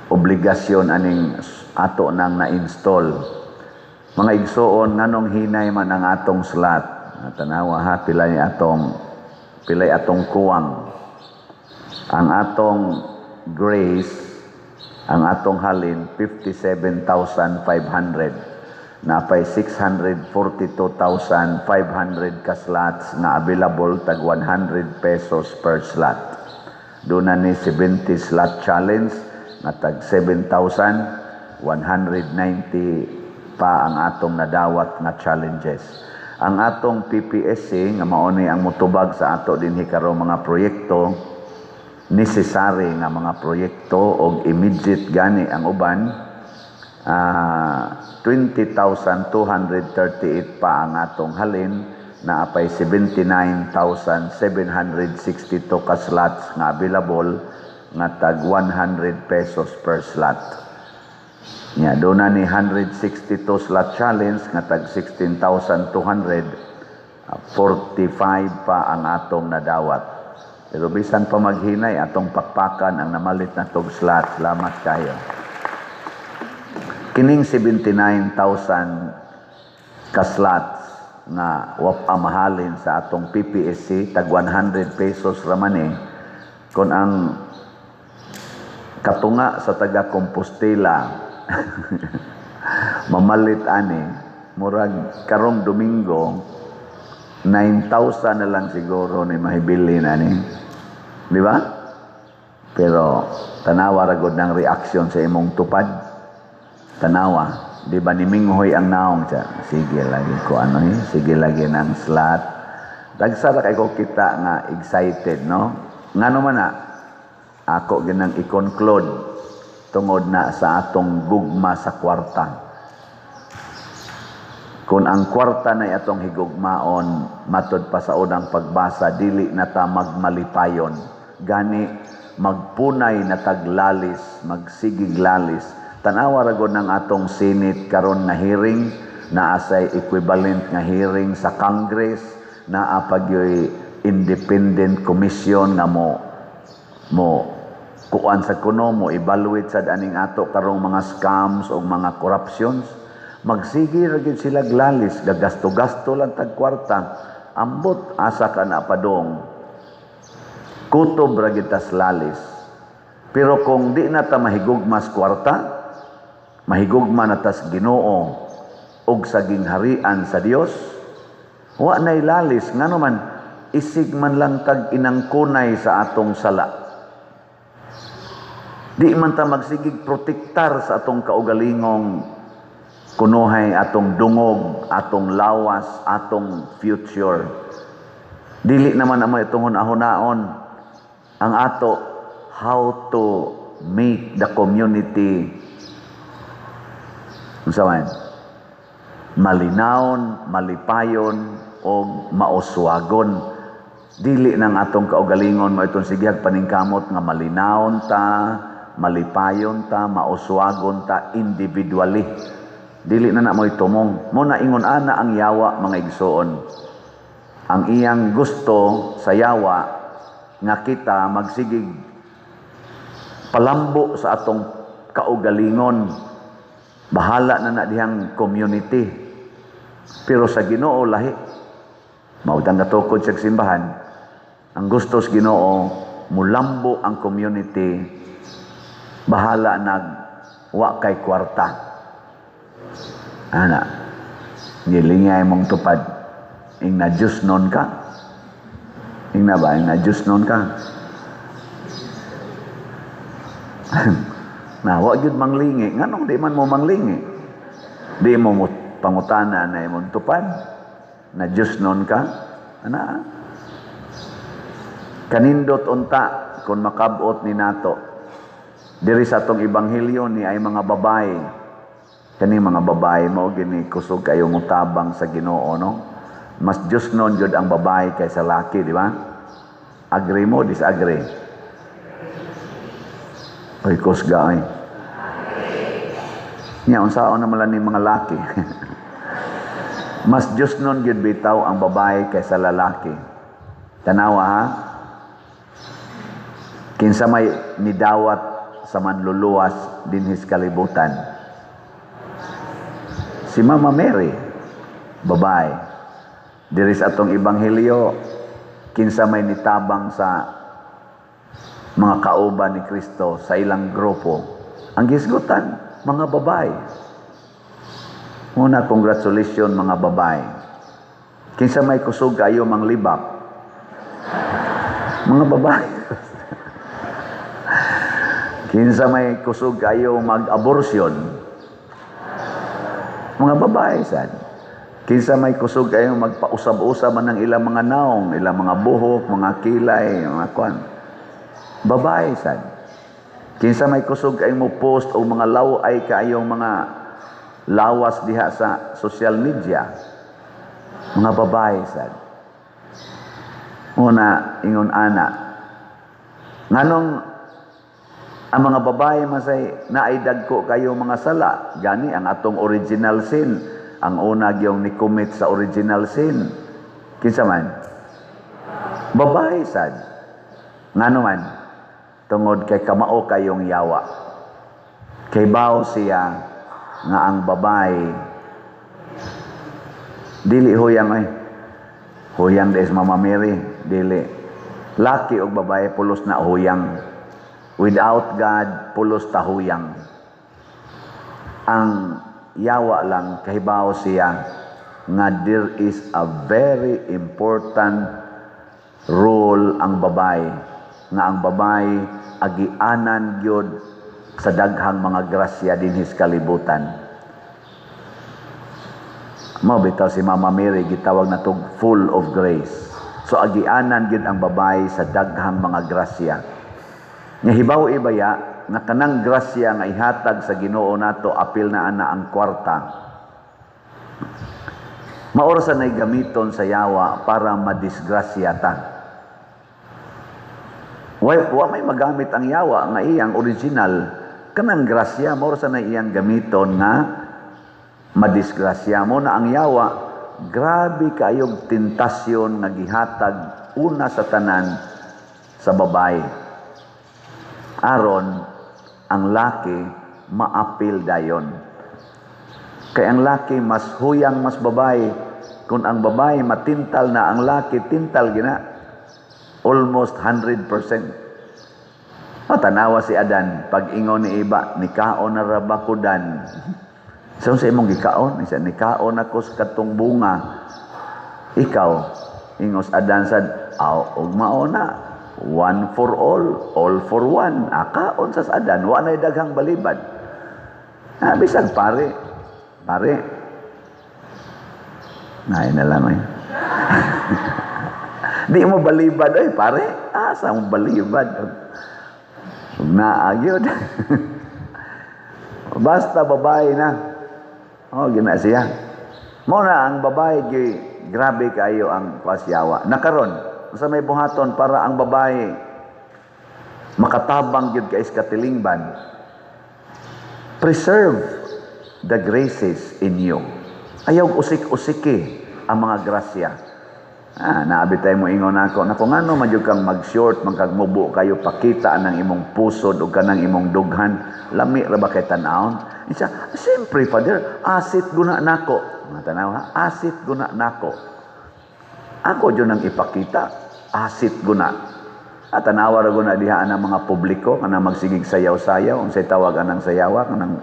obligasyon aning ato nang na-install. Mga igsoon nganong hinay man ang atong slot. Tanawa ha pilay atong kuwang. Ang atong Grace, ang atong halin 57,500, napay 642,500 ka slots na available tag 100 pesos per slot. Doon na ni 70 slot challenge na tag 7,190 pa ang atong nadawat na challenges. Ang atong PPSC nga mao ni ang motubag sa ato dinhi karong mga proyekto, necessary nga mga proyekto o immediate gani ang uban, 20,238 pa ang atong halin, na apay 79,762 ka slots nga available nga tag 100 pesos per slot. Nya do na ni 162 slot challenge nga tag 16,200, 45 pa ang atong nadawat. Pero bisan pa maghinay, atong pakpakan ang namalit na tog slot. Salamat kayo. Kining 79,000 ka slots na wapamahalin sa atong PPSC, tag 100 pesos raman kung ang katunga sa taga Compostela mamalit ani, murag karong Domingo, 9,000 na lang siguro ni mahibili na ni. Di ba? Pero tanawa ra gud ng reaksyon sa imong tupad. Tanawa, di ba ni Minghoy ang naong siya? Sige lagi ko sige lagi ng slot. Dagsara kay ko kita nga excited, no? Ngano man na ako ginang i-conclude tungod na sa atong gugma sa kwarta. Kung ang kwarta na atong higugmaon, matod pa sa unang pagbasa, dili na ta magmalipayon. Gani, magpunay na taglalis, magsigiglalis. Tanawa ra gud ng atong Senate karon nga hearing, na asay equivalent nga hearing sa Congress, na apagyoy independent commission nga mo kuan sa kuno mo evaluate sad aning ato karong mga scams o mga corruptions. Magsige ra gyud sila glalis, gagasto-gasto lang tag kwarta, ambot asa ka na padong kutob ra gyud tas lalis. Pero kung di na ta mahigugma sa kwarta, mahigugma na tas Ginoo ug sa gingharian sa Dios, wa nay lalis ngano man isig man lang tag inangkunay sa atong sala. Di man ta magsigig protektar sa atong kaugalingong kunuhay, atong dungog, atong lawas, atong future. Dili naman amo itong hunaon ang ato how to make the community malinawon, malipayon o mauswagon. Dili nang atong kaugalingon mo itong sigyag paningkamot nga malinawon ta, malipayon ta, mauswagon ta individually. Dili na mo itumong. Muna ingon ana ang yawa, mga igsoon. Ang iyang gusto sa yawa nga kita magsigig palambo sa atong kaugalingon. Bahala na dihang community. Pero sa Ginoo lahi. Mautang katukod sa simbahan. Ang gusto sa Ginoo, mulambo ang community. Bahala wa kay kwarta. Ana, gilingay mong tupad. Ing na Diyos nun ka. Ing na ba? Ing na Diyos nun ka. Na wa gyud manglingi, nganong di man mo manglingi? Di mo pangutana na imong tupad na Diyos non ka, ana. Kanindot unta kung makabot ni nato diri sa atong ebanghelyo ni ay mga babae. Kani mga babae mao gini kusog kayo mutabang sa Ginoo, no? Mas Diyos non jud ang babae kaysa laki, di ba? Agree mo, disagree? Oy, kusga ay. Nya unsaon naman ni mga laki? Mas Diyos nun gyud bitaw ang babae kaysa lalaki. Tanawa ha? Kinsa may nidawat sa manluluwas dinhis kalibutan. Si Mama Mary, babae. Diri sa atong ebanghelyo, kinsa may nitabang sa mga kauban ni Kristo sa ilang grupo. Ang gisgutan, mga babae. Muna, congratulations mga babae. Kinsa may kusog kayo manglibak? Mga babae. Kinsa may kusog kayo mag-abortion? Mga babae, sad. Kinsa may kusog kayo magpausab-usab ng ilang mga naong, ilang mga buhok, mga kilay, mga kwan. Babae, sad. Kinsa may kusog kayo mo post o mga laway kayong mga lawas diha sa social media. Mga babae, sad. Una, ingon ana. Nganong ang mga babae masay naidagko kayo mga sala. Gani ang atong original sin. Ang una gyung ni-commit sa original sin. Kinsa man? Babae, sad. Ngano man? Tungod kay kamao kayong yawa. Kay bao siya nga ang babae dili huyang ay. Huyang des Mama Mary, dili. Laki og babae pulos na huyang. Without God, pulos ta huyang. Ang yawa lang kahibaw siya nga there is a very important role ang babae, nga ang babae agianan gyud sa daghang mga grasya dinhis kalibutan. Mao bitaw si Mama Mary gitawag na tog full of grace. So agianan gyud ang babae sa daghang mga grasya. Nga hibaw ibaya nga kanang grasya nga ihatag sa Ginoo nato apil na ana ang kwarta. Maorasan ay gamiton sa yawa para madisgrasya ta. Wa may magamit ang yawa nga iyang original. Kanang grasya, maorasan na iyang gamiton nga madisgrasya mo na ang yawa. Grabe kayong tentasyon nga gihatag una sa tanan sa babae. Aron ang laki maapil dayon. Kay ang laki mas huyang mas babae. Kung ang babae matintal na, ang laki tintal gina. Almost 100%. Tanawa si Adan, pag ingon ni iba, nikaon na rabakudan. So sa imong gikaon, isa nikaon ako sa katong bunga. Ikaw, ingos Adan sad, og maona, one for all for one. Akaon sa Adan, wa nay daghang balibad. Bisag pare. Nay na lang eh. Di mo balibad ay pare. Asa mo balibad? Ug naagyod. Basta babae na. Gina siya. Mo na ang babae grabe kayo ang pasyawa. Nakaron sa may buhaton para ang babae makatabang gyud kay iskatilingban. Preserve the graces in you. Ayaw usik-usiki ang mga grasya. Naabi tayo mo ingon ako, na kung ano madyog kang mag-short, magkagmubo kayo, pakita ng imong pusod o kanang imong dughan, lami ra ba kay tanawon? Isa, siyempre, Father, asit guna nako. Mga tanaw ha, asit guna nako. Ako dyan ang ipakita, asit guna. At tanawa ra guna dihaan ng mga publiko, kanang magsigig sayaw-sayaw, kung say tawagan ng sayawa, kanang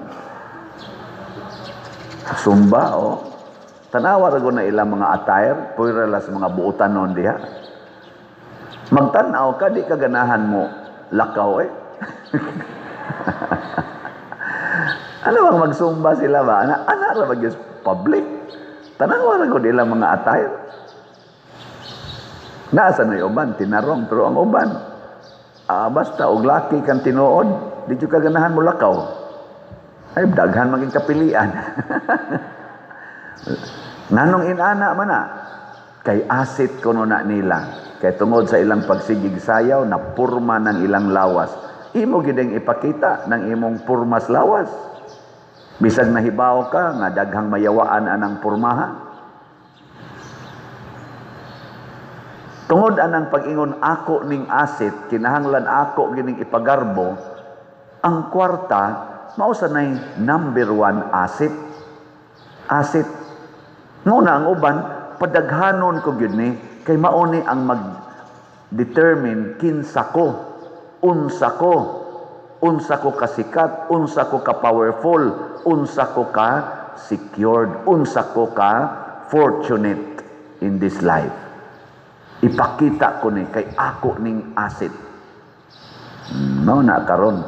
sumba, tanawa ra guna ilang mga attire, puwira las mga buutan nun diha. Magtanaw ka, di ka ganahan mo lakaw Ano bang magsumba sila ba? Ana ra mag public. Tanawa ra gud ilang mga attire. Nasa na uban tinarong pero ang uban basta og laki kang tinuod, di jud ka ganahan mo lakaw. Ay daghan maging kapilian. Nganong inana man na kay asit kuno na nila. Kay tungod sa ilang pagsigig sayaw na purma ng ilang lawas. Imo gideng ipakita ng imong purmas lawas. Bisag nahibaw ka nga daghang mayawaan anang purmaha. Tungod anang pag-ingon ako ning asit, kinahanglan ako gining ipagarbo, ang kwarta mao sa nay number 1 asit. Asit. Muna ang uban padaghanon ko gyud ni kay mao ni ang mag-determine kinsa ko, unsa ko kasikat, unsa ko ka powerful, unsa ko ka secured, unsa ko ka fortunate in this life. Ipakita ko ni kay ako ning asset. Mao na karon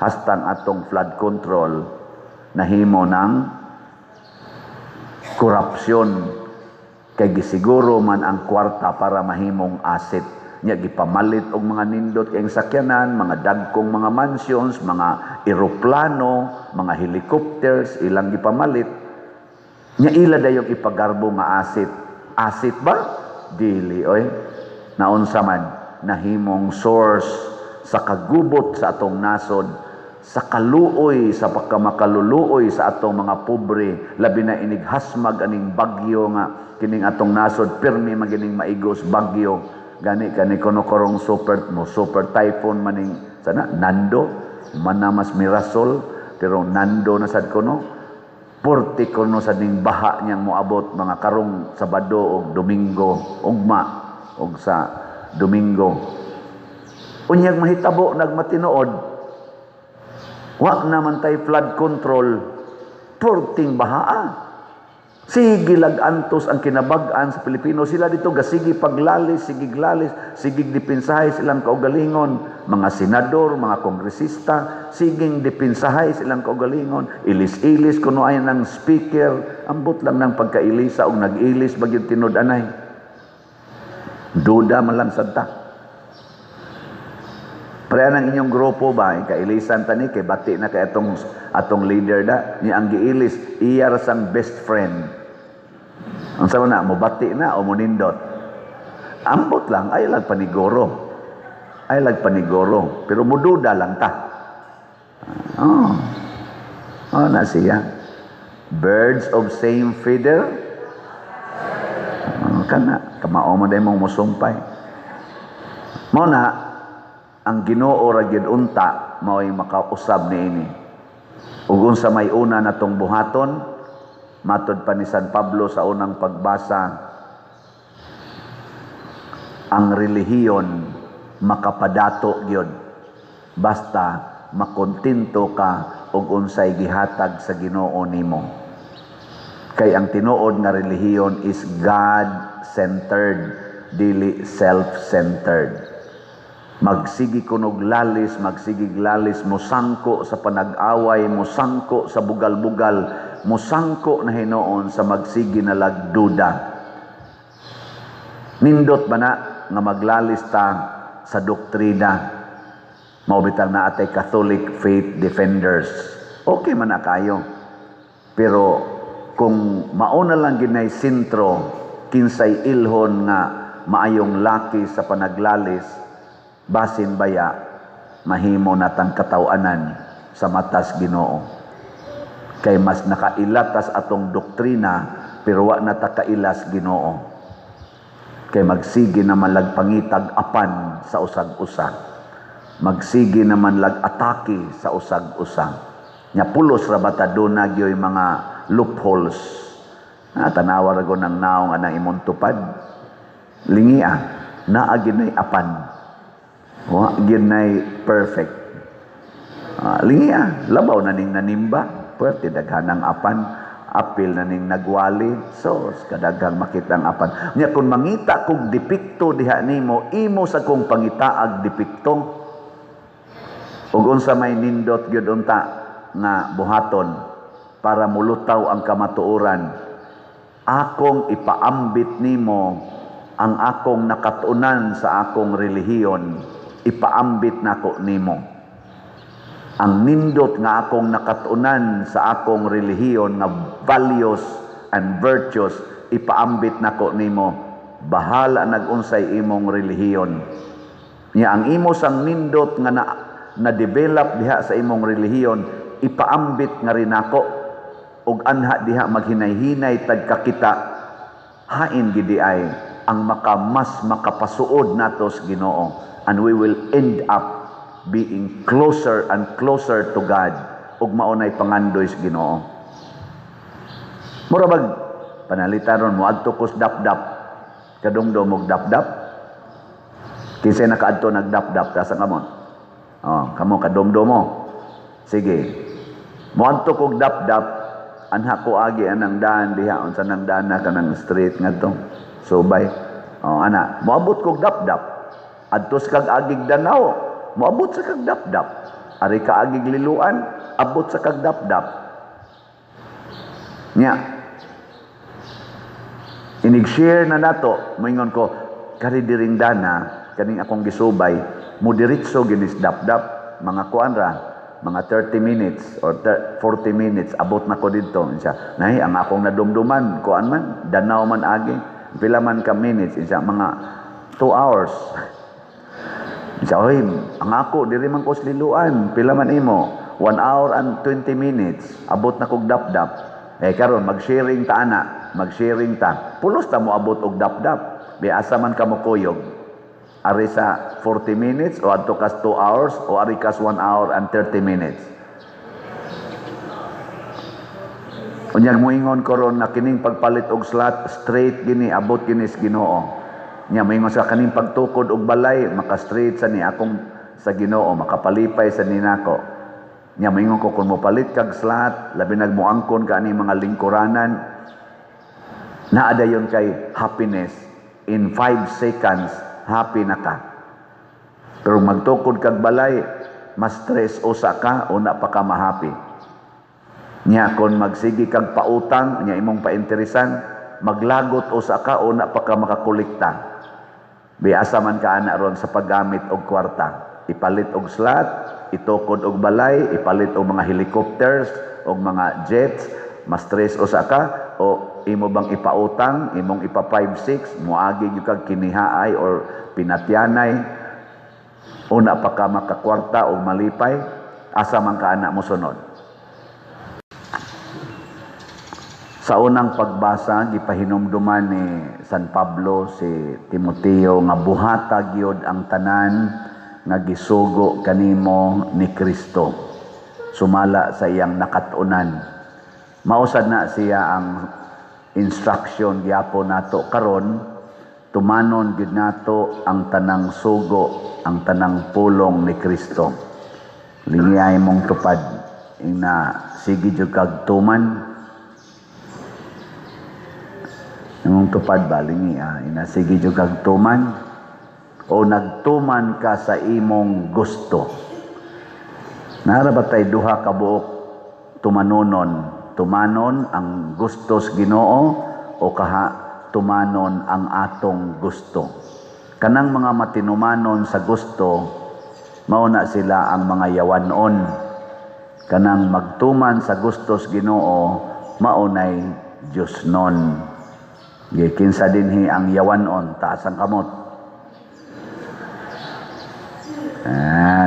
hastang atong flood control nahimo ng korupsyon. Kay gisiguro man ang kwarta para mahimong asset. Nya gipamalit og mga nindot kayong sakyanan, mga dagkong mga mansions, mga eroplano, mga helicopters, ilang gipamalit. Nya ila dayong ipagarbo nga asset. Asset ba? Dili oy. Naunsa man nahimong source sa kagubot sa atong nasod, sa kaluoy, sa pagkamakaluluoy sa atong mga pobre, labi na inighasmag aning bagyo nga kining atong nasod, pirmi magining maigos bagyo, gani kuno korong super typhoon maning sana Nando, manamas Mirasol, pero Nando na sad kuno, porti kuno sa ning baha niyang moabot mga karong Sabado o Domingo, ugma og sa Domingo. Unyag mahitabo nagmatinuod, wa naman tay flood control, porting bahaa. Sige lag-antos ang kinabag-an sa Pilipino. Sila dito gasigi paglalis, sigig dipinsahay silang kaugalingon. Mga senador, mga kongresista, siging dipinsahay silang kaugalingon. Ilis-ilis kuno ay ng speaker. Ambot lang ng pagkailisa o nag-ilis bagyong tinud-anay. Duda man lang sadta. Pareha ng inyong grupo ba? Kailisan tani, kay bati na kay atong leader da. Ni ang giilis, iya sang best friend. Ang sama na, mo bati na o mo nindot. Ambot lang, ay lag panigoro. Pero mududa lang ta. Na siya. Birds of same feather. Kana, kamao mo dahil mong musumpay. Mo na, ang Ginoo ra gyud unta mao'y makausab niini. Ug unsa may una natong buhaton, matod pa ni San Pablo sa unang pagbasa, ang relihiyon makapadato gyud basta makontento ka ug unsay gihatag sa Ginoo nimo. Kay ang tinuod nga relihiyon is God-centered, dili self-centered. Magsigi kunog lalis, magsigig lalis, musangko sa panag-away, musangko sa bugal-bugal, musangko na hinoon sa magsigi na lagduda. Nindot ba na nga maglalis ta sa doktrina? Maubitang na atay Catholic faith defenders. Okay man na kayo. Pero kung mauna lang ginay sintro, kinsay ilhon nga maayong laki sa panaglalis, basin baya mahimo natang katawanan sa matas Ginoo. Kay mas nakailatas atong doktrina pero wa na ta kailas Ginoo. Kay magsigi naman lagpangitag apan sa usag-usag. Magsigi naman lag-atake sa usag-usag. Nya pulos ra bata duna gyoy mga loopholes. Tanawa ra go ng naong anang imong tupad. Lingia naa ginay apan. Wa ginay perfect. Lingia labaw na ning nanimba, pwerte daghanang apan, apil na ning nagwali, so kadaghang makitang apan. Nya kun mangita kog depekto diha nimo, imo sa kong pangitaag depekto. ug unsa may nindot gyud unta nga buhaton para mulutaw ang kamatuoran, akong ipaambit nimo ang akong nakatunan sa akong relihiyon, ipaambit nako nimo. Ang nindot nga akong nakatunan sa akong relihiyon nga values and virtues, ipaambit nako nimo. Bahala nag-unsay imong relihiyon. Nya ang imo sang nindot nga na-develop diha sa imong relihiyon, ipaambit nga rin nako. Ug anha diha maghinay-hinay tagkakita, hain gidi ay ang mas makapasuod nato sa Ginoo, and we will end up being closer and closer to God, ug maunay pangandoy sa Ginoo. Mura bag panalitaron mo adto kos dapdap, kadungdong og dapdap, kinsa nakaadto nagdapdap ta sa kamon. Kamo kadomdom mo, sige, mo adto kog dapdap, anha ko agi anang daan diha unsa nang daan na kanang street ngadto subay. Ana moabot kog dapdap adto sa kag agig Danao, moabot sa kag dapdap. Ari ka agig Liluan, abot sa kag dapdap. Nya inig-share na nato, moingon ko kari diring dana kaning akong gisubay, mo diretso ginis dapdap, mga kuan ra, mga 30 minutes or 40 minutes abot na ko dito. Insya, nahi ang akong nadumduman, kuan man, Danao man agi, pila man ka minutes, insya, mga 2 hours. Insya, oy, ang ako, diri man ko Liluan, pila man imo, 1 hour and 20 minutes, abot na kog dapdap. Karon mag-sharing ta ana, mag-sharing ta. Pulos ta mo abot og dapdap. Biasa man ka mo kuyog. Ari sa 40 minutes o adto kas 2 hours o ari kas 1 hour and 30 minutes. Unyag moingon ko ron na kining pagpalit og slot straight gini abot gini sa Ginoo. Nya moingon sa kaning pagtukod og balay maka-straight sa ni akong sa Ginoo, makapalipay sa ninako. Nya moingon ko kung mopalit kag slot, labi nagmuangkon ka ani mga lingkuranan, naa dayon kay happiness in 5 seconds. Happy na ka. Pero magtukod kag balay, mas stress usa ka o na pa ka ma-happy. Nya kon magsigi kag pautang, nya imong painteresan, maglagot usa ka o na pa ka makakolekta. Biasa man ka ana ron sa paggamit og kwarta. Ipalit og slot, itukod og balay, ipalit og mga helicopters og mga jets, mas stress usa ka o imo bang ipautang, imong ipa 5-6, muagi gyud kag kinihaay or pinatyanay, una pa ka makakwarta o malipay, asa man ka anak mo sunod. Sa unang pagbasa, gipahinumduman ni San Pablo si Timoteo nga buhatag gyud ang tanan nga gisugo kanimo ni Kristo, sumala sa iyang nakatunan. Mausad na siya ang instruction gyapon nato karon, tumanon gid nato ang tanang sugo, ang tanang pulong ni Kristo. Lingay mong tupad ina sige jud kag tuman. Imong tupad ba lingi ina sige jud kag tuman o nagtuman ka sa imong gusto. Nara ba tay duha ka buok tumanonon? Tumanon ang gustos Ginoo o kaha tumanon ang atong gusto. Kanang mga matinumanon sa gusto, mauna sila ang mga yawanon. Kanang magtuman sa gustos Ginoo, maunay Diosnon. Gikinsa dinhi ang yawanon, taas ang kamot.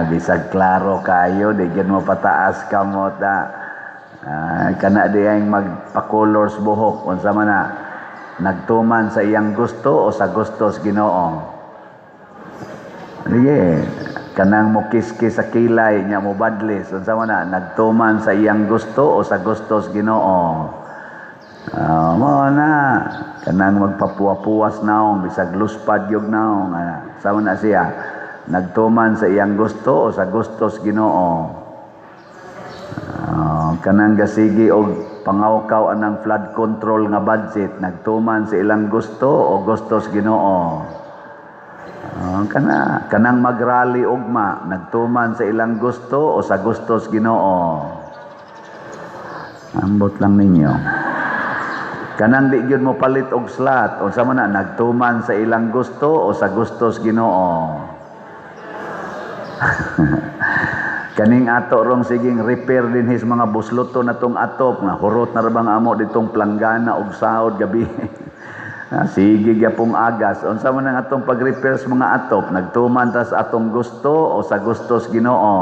Bisag klaro kayo, di gyan mo pataas kamot kana diyang magpa-colors buhok unsa man na nagtuman sa iyang gusto o sa gustos Ginoo. Sige, kanang mukiskis sa kilay nya mo badlis unsa man na nagtuman sa iyang gusto o sa gustos Ginoo. Mo na kanang magpapuwa-puwas naong bisag luspad yog naong sama na siya nagtuman sa iyang gusto o sa gustos Ginoo. Kanang gasigi og pangawkaw anang flood control nga budget, nagtuman sa ilang gusto o gustos Ginoo. Kanang magrally ugma, nagtuman sa ilang gusto o sa gustos Ginoo. Ambot lang ninyo. Kanang di gyud mo palit og slot, unsa man na nagtuman sa ilang gusto o sa gustos Ginoo. Kaning ato rong siging repair din his mga busloto na tong atop nga hurot na rabang amo ditong planggana og sahod gabi. Sige gyapong agas unsa man ang atong pag-repair sa mga atop, nagtuman ta sa atong gusto o sa gustos Ginoo.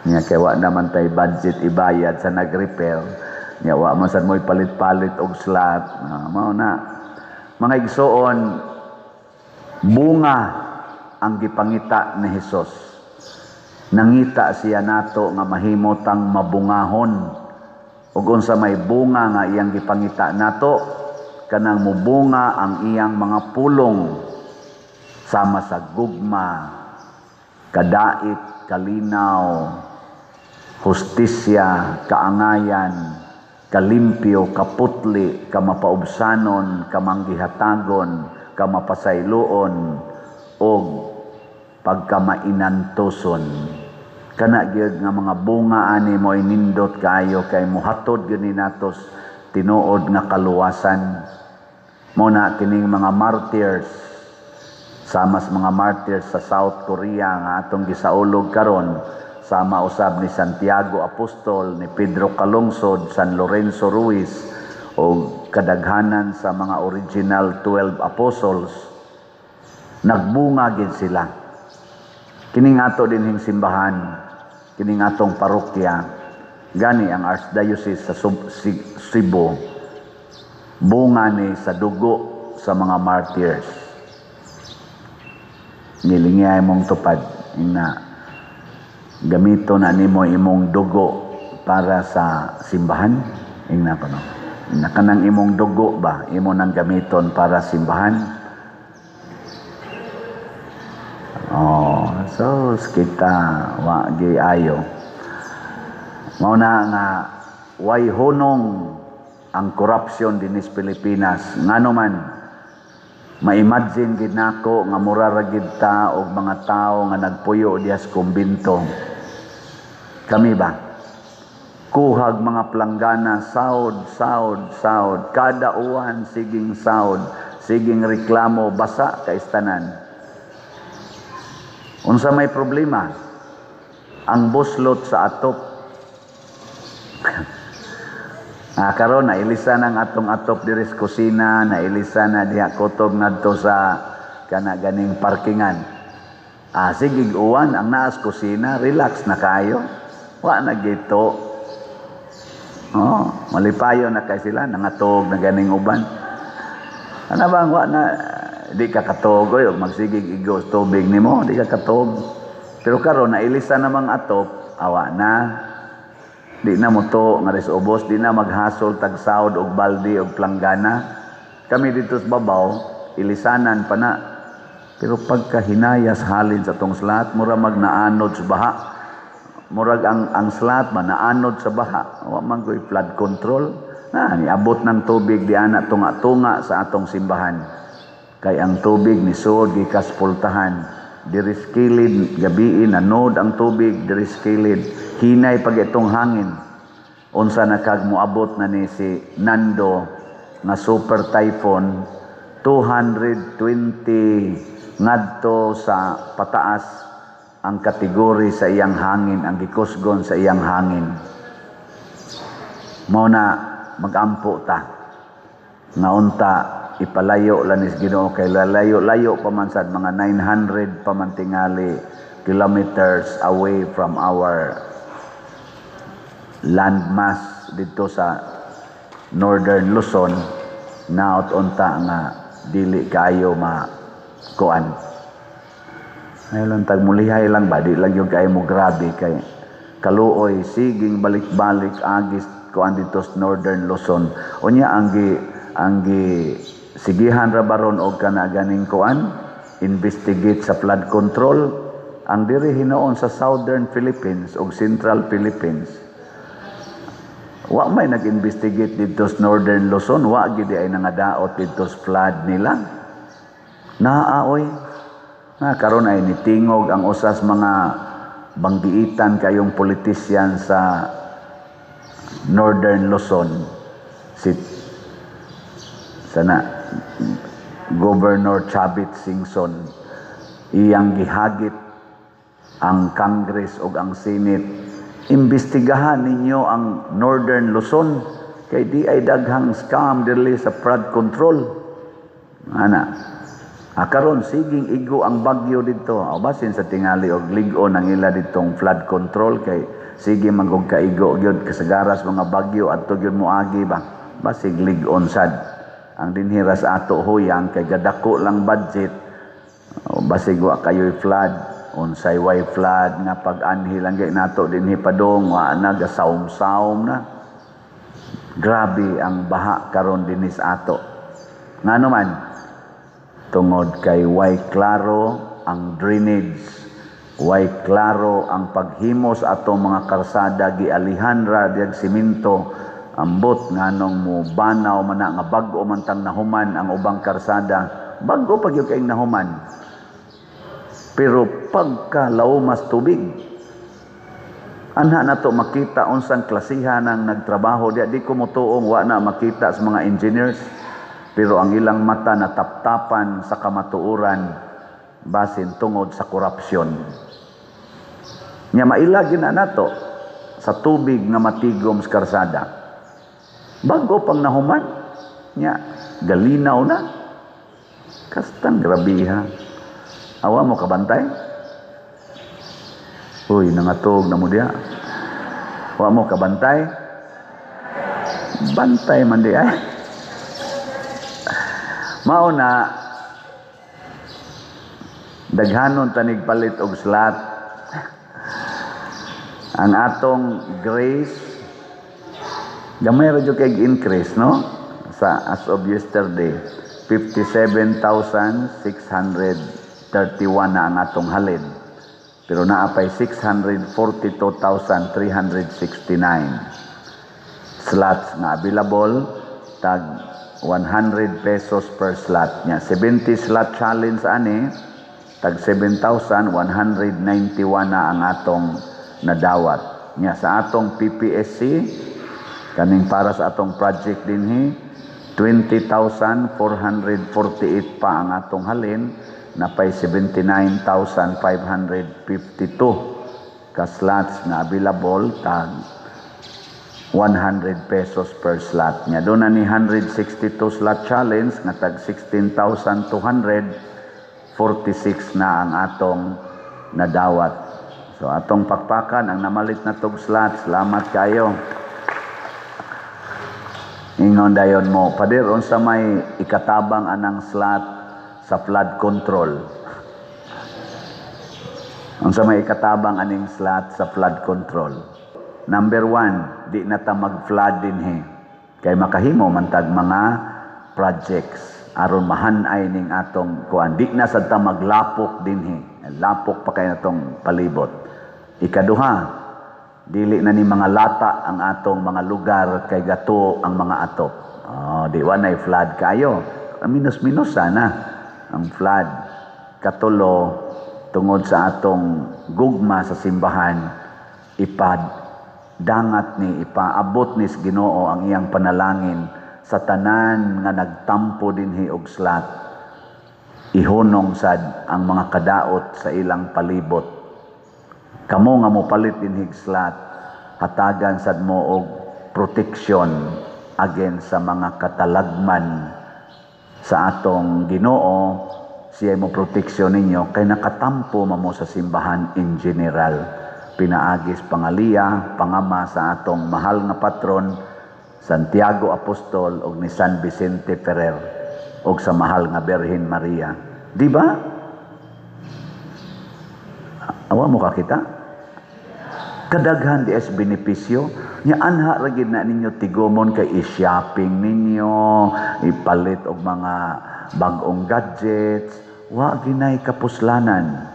Nya kay wa naman tay budget ibayad sa nag-repair. Nya wa man sad mo'y palit-palit og slot. Mao na. Mga igsoon, bunga ang gipangita ni Hesus. Nangita siya nato nga mahimotang mabungahon. Ug unsa may bunga nga iyang gipangita nato, kanang mubunga ang iyang mga pulong sama sa gugma, kadait, kalinaw, hustisya, kaangayan, kalimpyo, kaputli, kamapaubsanon, kamanggihatagon, kamapasayloon, o pagkamainantoson. Kana gyud nga mga bunga ani mo nindot kayo kay muhatod gyud ni natos tinuod nga kaluwasan. Mo na kining mga martyrs, sama sa mga martyrs sa South Korea nga atong gisaulog karon, sama usab ni Santiago Apostol, ni Pedro Calungsod, San Lorenzo Ruiz, o kadaghanan sa mga original 12 apostles, nagbunga gid sila. Kining ato dinhing simbahan, kining atong parokya, gani ang Archdiocese sa Cebu, bunga ni sa dugo sa mga martyrs. Nilingay mong tupad, na gamito na nimo imong dugo para sa simbahan. Ingna ko no. Kanang imong dugo ba, imo nang gamiton para simbahan. So kita wa gi ayo. Mao na nga way hunong ang corruption dinis Pilipinas. Ngano man ma-imagine gid nako nga mura ra gid ta og mga tawo nga nagpuyo diha sa kumbento. Kami ba? Kuhag mga planggana, sahod, kada uwan siging sahod, siging reklamo, basa ka istanan. Unsa may problema? Ang buslot sa atop. Karon na ilisan ang atong atop diri sa kusina, na ilisan na diha kutob ngadto sa kana ganing parkingan. Sige uwan ang naas kusina, relax na kayo. Wa na gito. Malipayo na kay sila nangatog na ganing uban. Ano bang wa na di ka katugoy o magsigig igos tubig nimo, di ka katog. Pero karon nailisan namang atop, awa na. Di na mo to nga res ubos, di na maghasol tag sahod og baldi og planggana. Kami dito sa babaw, ilisanan pa na. Pero pagka hinayas halin sa tong slat, mura magnaanod sa baha. Murag ang slat man naanod sa baha. Wa man ko'y flood control. Niabot ng tubig di ana tunga-tunga sa atong simbahan. Kay ang tubig ni sud gikas pultahan, diri skilid gabiin anod ang tubig diri skilid, hinay pag itong hangin. Unsa na kag moabot na ni si Nando nga super typhoon 220 ngadto sa pataas ang kategory sa iyang hangin, ang gikusgon sa iyang hangin. Mao na magampo ta nga unta ipalayo lanis Ginoo kay layo-layo pa man sad mga 900 pa man tingali kilometers away from our landmass dito sa Northern Luzon. Naot unta nga dili kayo makuan. Ayun tag mulihay lang ba, di lang yung kayo mo grabe kay kaluoy siging balik-balik agis kuan dito sa Northern Luzon. Unya ang sigihan ra baron og kana ganing kuan investigate sa flood control ang diri hinoon sa Southern Philippines ug Central Philippines. Wa may nag-investigate dito sa Northern Luzon, wa gid ay nangadaot dito sa flood nila. Naaoy, karon ay nitingog ang usas mga banggiitan kayong politisyan sa Northern Luzon, si sana Governor Chavit Singson, iyang gihagit ang Congress o ang Senate, imbestigahan ninyo ang Northern Luzon kay di ay daghang scam dili sa flood control. Karon siging igo ang bagyo dito. Basin sa tingali og lig-on ang ila ditong flood control kay sige magog kaigo gyud kasagaras mga bagyo adto gyud moagi ba. Basig lig-on sad. Ang dinhiras ato huyang kay gadako lang budget. Basig wa kayo'y flood, unsay way flood nga pag-anhi lang gay nato dinhi padong wa na gasawom-sawom na. Grabe ang baha karon dinis ato. Ngano man tungod kay way klaro ang drainage, way klaro ang paghimos atong mga karsada gialihan ra diag simento, ambot nganong mo banaw man nga bag-o man tang nahuman ang ubang karsada, bag-o pag yung kaing nahuman. Pero pagka laumas tubig, anha na to makita unsang klasihan ang nagtrabaho di ko mutuong wa na makita sa mga engineers. Pero ang ilang mata na taptapan sa kamatuuran basin tungod sa korupsyon. Nya mailagin na nato sa tubig nga matigom sa karsada. Bago pang nahuman, nya galinaw na. Kastang grabiha. Awa mo kabantay? Uy, nangatog na mo diya. Awa mo kabantay? Bantay man di ay. Mauna, daghanon tanig palit og slot. Ang atong grace, gamay radyo kay increase, no? As of yesterday, 57,631 na ang atong halin. Pero naapay 642,369 slots na available, tag 100 pesos per slot niya. 70 slot challenge ani, tag 7,191 na ang atong nadawat. Niya sa atong PPSC, kaning para sa atong project dinhi, 20,448 pa ang atong halin, napay 79,552 ka slots na available, tag 100 pesos per slot niya. Doon na ni 162 slot challenge nga tag 16,246 na ang atong nadawat. So atong pakpakan ang namalit na tog slot. Salamat kayo. Ingon dayon mo, Pader, unsa may ikatabang anang slot sa flood control? Unsa may ikatabang aning slot sa flood control? Number 1, di na ta mag-flood dinhi. Kay makahimo man tag mga projects aron mahanay ning atong kuan. Di na sad ta maglapok dinhi. Lapok pa kay natong palibot. Ikaduha, dili na ni mga lata ang atong mga lugar kay gato ang mga atop. Di wa nay flood kayo. Minus-minus sana ang flood. Katulo, tungod sa atong gugma sa simbahan, dangat ni ipaabot ni Ginoo ang iyang panalangin sa tanan nga nagtampo dinhi og slot. Ihunong sad ang mga kadaot sa ilang palibot. Kamo nga mopalit dinhi slot, hatagan sad mo og protection against sa mga katalagman sa atong Ginoo. Siya mo proteksyon ninyo kay nakatampo mo sa simbahan in general. Pinaagis pangaliya, pangama sa atong mahal nga patron, Santiago Apostol ug ni San Vicente Ferrer ug sa mahal nga Birhen Maria. Di ba? Awa mo kakita? Kadaghan di es benepisyo. Nya anha ra gid na ninyo tigomon kay i-shopping ninyo, ipalit og mga bag-ong gadgets, wa ginay kapuslanan.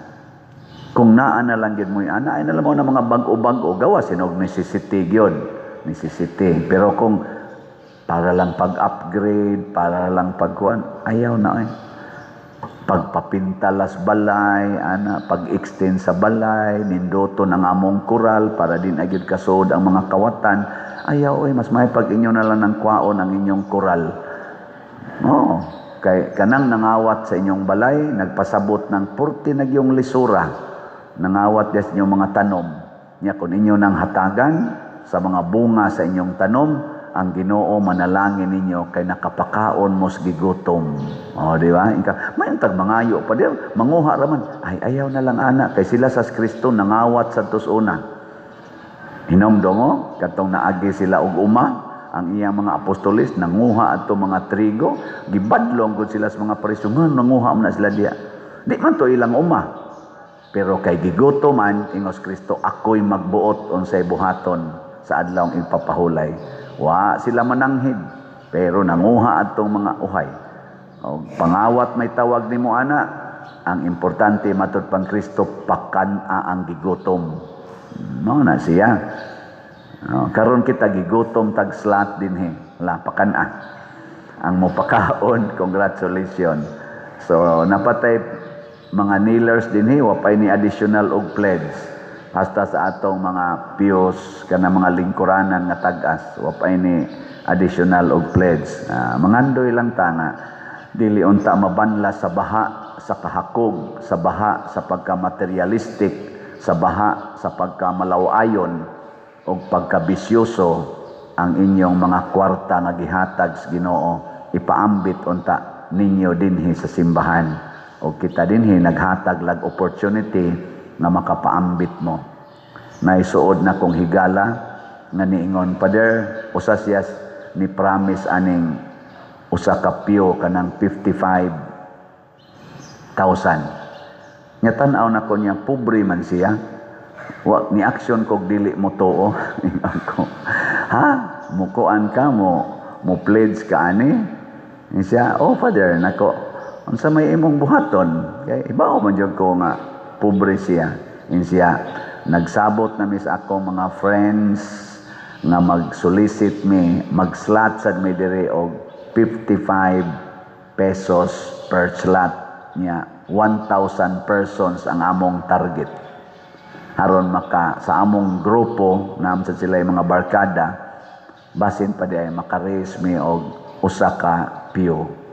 Kung naa na lang yun mo yan, ay na lang mo na mga bag-o-bag-o, gawa sinog necessity yun. Necessity. Pero kung para lang pag-upgrade, para lang pagkuhan, ayaw na eh. pagpapintalas balay, pag-extend sa balay, nindoton ang among kural para din agad kasod ang mga kawatan. Ayaw, mas may pag inyo na lang ng kwaon ang inyong kural. Oo, kay kanang nangawat sa inyong balay, nagpasabot ng 40 nagyong lisura, nangawat des inyong mga tanom. Nya kung inyo nang hatagan sa mga bunga sa inyong tanom, ang Ginoo manalangin ninyo kay nakapakaon mo sa gigutom. O, di ba? May antag mangayo pa di, manguha raman. Ay, ayaw na lang anak, kay sila sa Kristo nangawat sa tusuna. Hinomdongo, katong naagi sila og uma, ang iyang mga apostolis, nanguha ato mga trigo, gibadlong gud sila sa mga Pariseo, nanguha mo na sila diya. Di man to ilang uma. Pero kay gigutom man, ingos Kristo, ako'y magbuot unsay buhaton sa adlawng ipapahulay. Wa sila mananghid, pero nanguha atong mga uhay. O, pangawat may tawag nimo ana, ang importante matud pang Kristo, pakana ang gigutom. No na siya. No, karon kita gigutom tag slat dinhi, la pakana. Ang mopakaon, congratulations. So napatay mga kneelers dinhi, wa pay ni additional og pledge. Hasta sa atong mga piyos kana mga lingkuranan nga tag-as, wa pay ni additional og pledge. Mangandoy lang ta nga dili unta mabanla sa baha sa kahakog, sa baha sa pagka-materialistic, sa baha sa pagka-malaw-ayon o pagka-bisyoso ang inyong mga kwarta nga gihatag sa Ginoo, ipaambit unta ninyo dinhi sa simbahan. O kita dinhi naghatag lag opportunity na makapaambit mo. Naisuod na kong higala nga niingon, Father, usa siya ni promise aning usa ka piyo kanang 55,000. Nya tan-aw na ko niya, pobre man siya. Wa ni action kog dili mo tuo. Ko, ha? Mukuan ka mo pledge ka ani? Ni siya, oh Father, nako. Unsa may imong buhaton? Kay ibaw man jud ko nga pobre siya. Siya, nagsabot na mi sa akong mga friends nga mag-solicit mi, mag-slot sad mi diri og 55 pesos per slot niya. 1,000 persons ang among target. Aron maka sa among grupo, naam sa sila yung mga barkada, basin pa di ay maka-raise mi og usa ka piyo.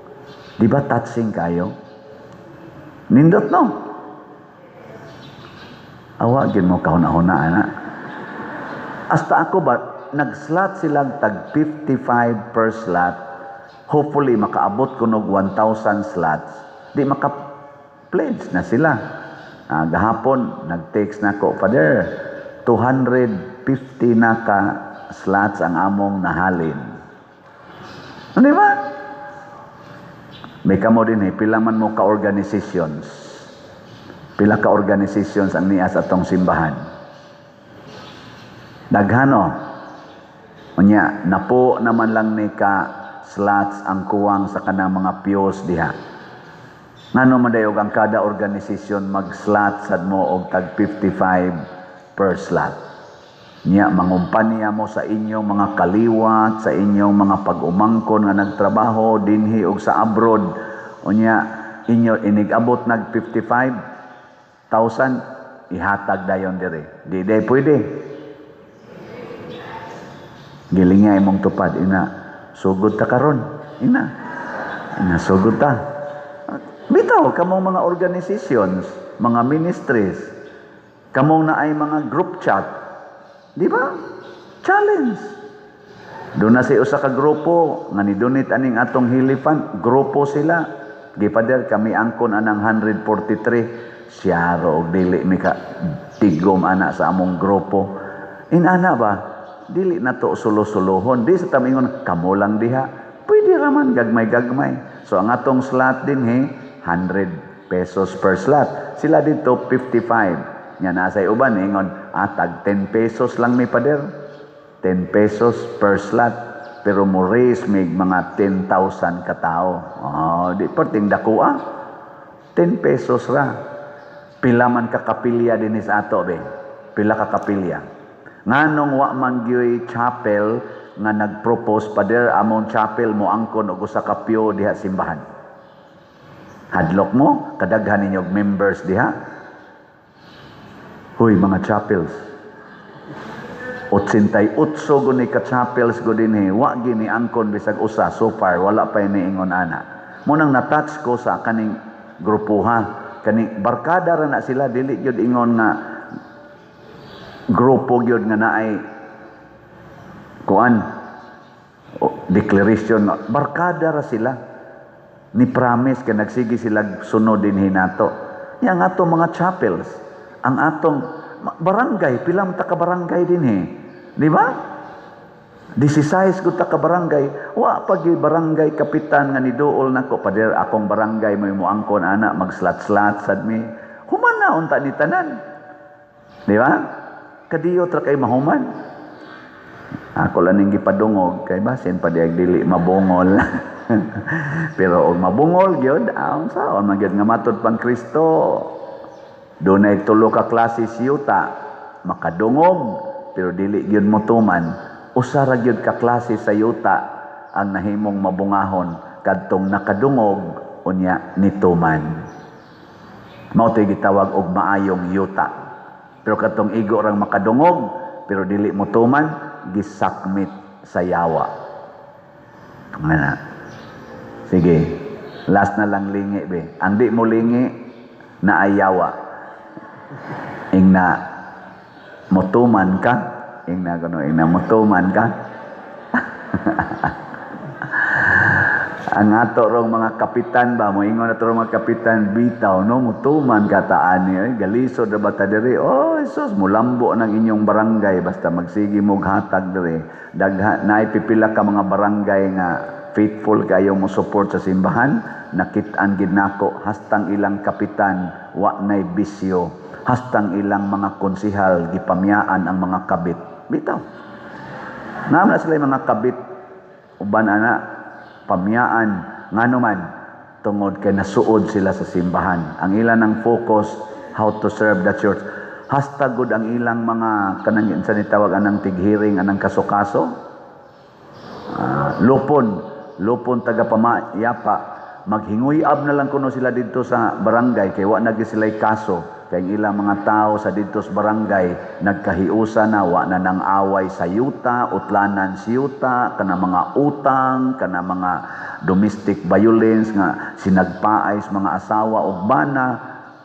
Di ba touching kayo? Nindot no? Awagin mo kahuna-huna, ana. Hasta ako ba, nag-slot silang tag 55 per slot. Hopefully, makaabot ko nog 1,000 slots. Di maka-pledge na sila. Gahapon, nag-text na ko, Father, 250 na ka slots ang among nahalin. Di ba? May kamo din pila man mo ka-organizations. Pila ka organizations ang niya sa atong simbahan. Daghano. Unya, napo naman lang ni ka slots ang kuwang sa kanang mga piyos diha. Ngano man dayog ang kada organization mag-slot sad mo og tag 55 per slot. Nya mangumpanya mo sa inyong mga kaliwat, sa inyong mga pag-umangkon nga nagtrabaho dinhi og sa abroad. Unya, inyo inigabot nag 55,000 ihatag dayon dire. Di day pwede. Gilinga imong tupad ina. Sugod ta karon. Ina sugod ta. Bitaw kamong mga organizations, mga ministries, kamong na ay mga group chat. Di ba? Challenge. Doon na si usa ka grupo nga ni donate aning atong hilifan, grupo sila. Gipader kami angkon anang 143 siya ro dili mi ka tigom ana sa among grupo. Inana ba dili na to sulo-sulohon, di sa tamingon kamo lang diha, pwede raman gagmay-gagmay. So ang atong slot din 100 pesos per slot, sila dito 55. Nya nasay uban ingon tag 10 pesos lang mi pader, 10 pesos per slot, pero mo raise mig mga 10,000 ka tao. Di perting dako 10 pesos ra. Pila man ka kapilya din sa ato be. Pila ka kapilya. Nganong wa man gyoy chapel nga nagpropose pader among chapel mo angkon og usa ka piyo diha simbahan. Hadlok mo, kadaghan ninyo members diha. Huy, mga chapels. 88 guni ka chapels go dinhi, wa gini angkon bisag usa so far, wala pa iniingon ana. Mo nang na-touch ko sa kaning grupuha, kaning barkada ra na sila, dili gyud ingon nga grupo gyud nga naay kuan declaration, barkada ra sila. Ni promise ka nagsigi sila sunod dinhi nato. Yang ato mga chapels, ang atong barangay, pilam ta ka barangay dinhi. Di ba? 16 gud ta ka barangay, wa pagi barangay kapitan nga niduol nako pader akong barangay may moangkon ana magslat-slat sad mi. Human na unta ni tanan. Di ba? Kadiyo tra kay mahuman. Ako lang ning gipadungog kay basin pa diag dili mabungol. Pero og mabungol gyud aon saon man gyud nga matud pang Kristo. Dunay tulo ka klase siyuta, makadungog pero dili gyud motuman. Usa ra gyud ka klase sa yuta ang nahimong mabungahon kadtong nakadungog unya nituman. Mao tay gitawag og maayong yuta. Pero kadtong igo rang makadungog pero dili motuman, gisakmit sa yawa. Ngana. Sige. Last na lang lingi be. Ang di mo lingi na ayawa. Ingna motuman ka, ingna motuman ka. Ang ato rong mga kapitan ba, moingon na rong mga kapitan, bitaw no, mutuman kataan niya, galisod na bata diri, oh Jesus, mulambo ng inyong barangay, basta magsigi mo hatag diri. Naipipila ka mga barangay nga faithful kayo mo support sa simbahan, nakitaan gid nako hastang ilang kapitan wa nay bisyo, hastang ilang mga konsihal gipamyaan ang mga kabit. Bitaw. Naman sila mga kabit uban ana pamyaan nganuman tungod kay nasuod sila sa simbahan. Ang ilan ng focus how to serve the church. Hastag gud ang ilang mga kanang sa nitawag anang tighiring anang kaso-kaso. Lupon taga pamayapa, maghinguyab na lang kuno sila dito sa barangay kay wa na gyud sila'y kaso kay ilang mga tao sa dito sa barangay nagkahiusa na wa na nang away sa yuta, utlanan sa yuta, kana mga utang, kana mga domestic violence nga sinagpaay sa mga asawa ug bana,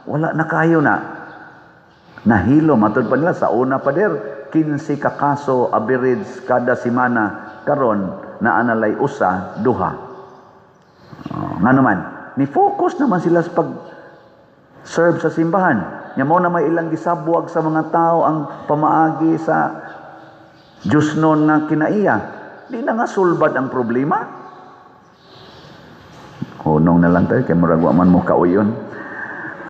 wala na kayo na. Nahilo matud pa nila sa una pa der 15 ka kaso average kada semana, karon na analay usa duha. Nga naman, ni-focus naman sila sa pag-serve sa simbahan. Nya mo na may ilang gisabwag sa mga tao ang pamaagi sa Diyos noon na kinaiya. Di na nga sulbad ang problema. Hunong na lang tayo, kay murag wa man mo kauyon.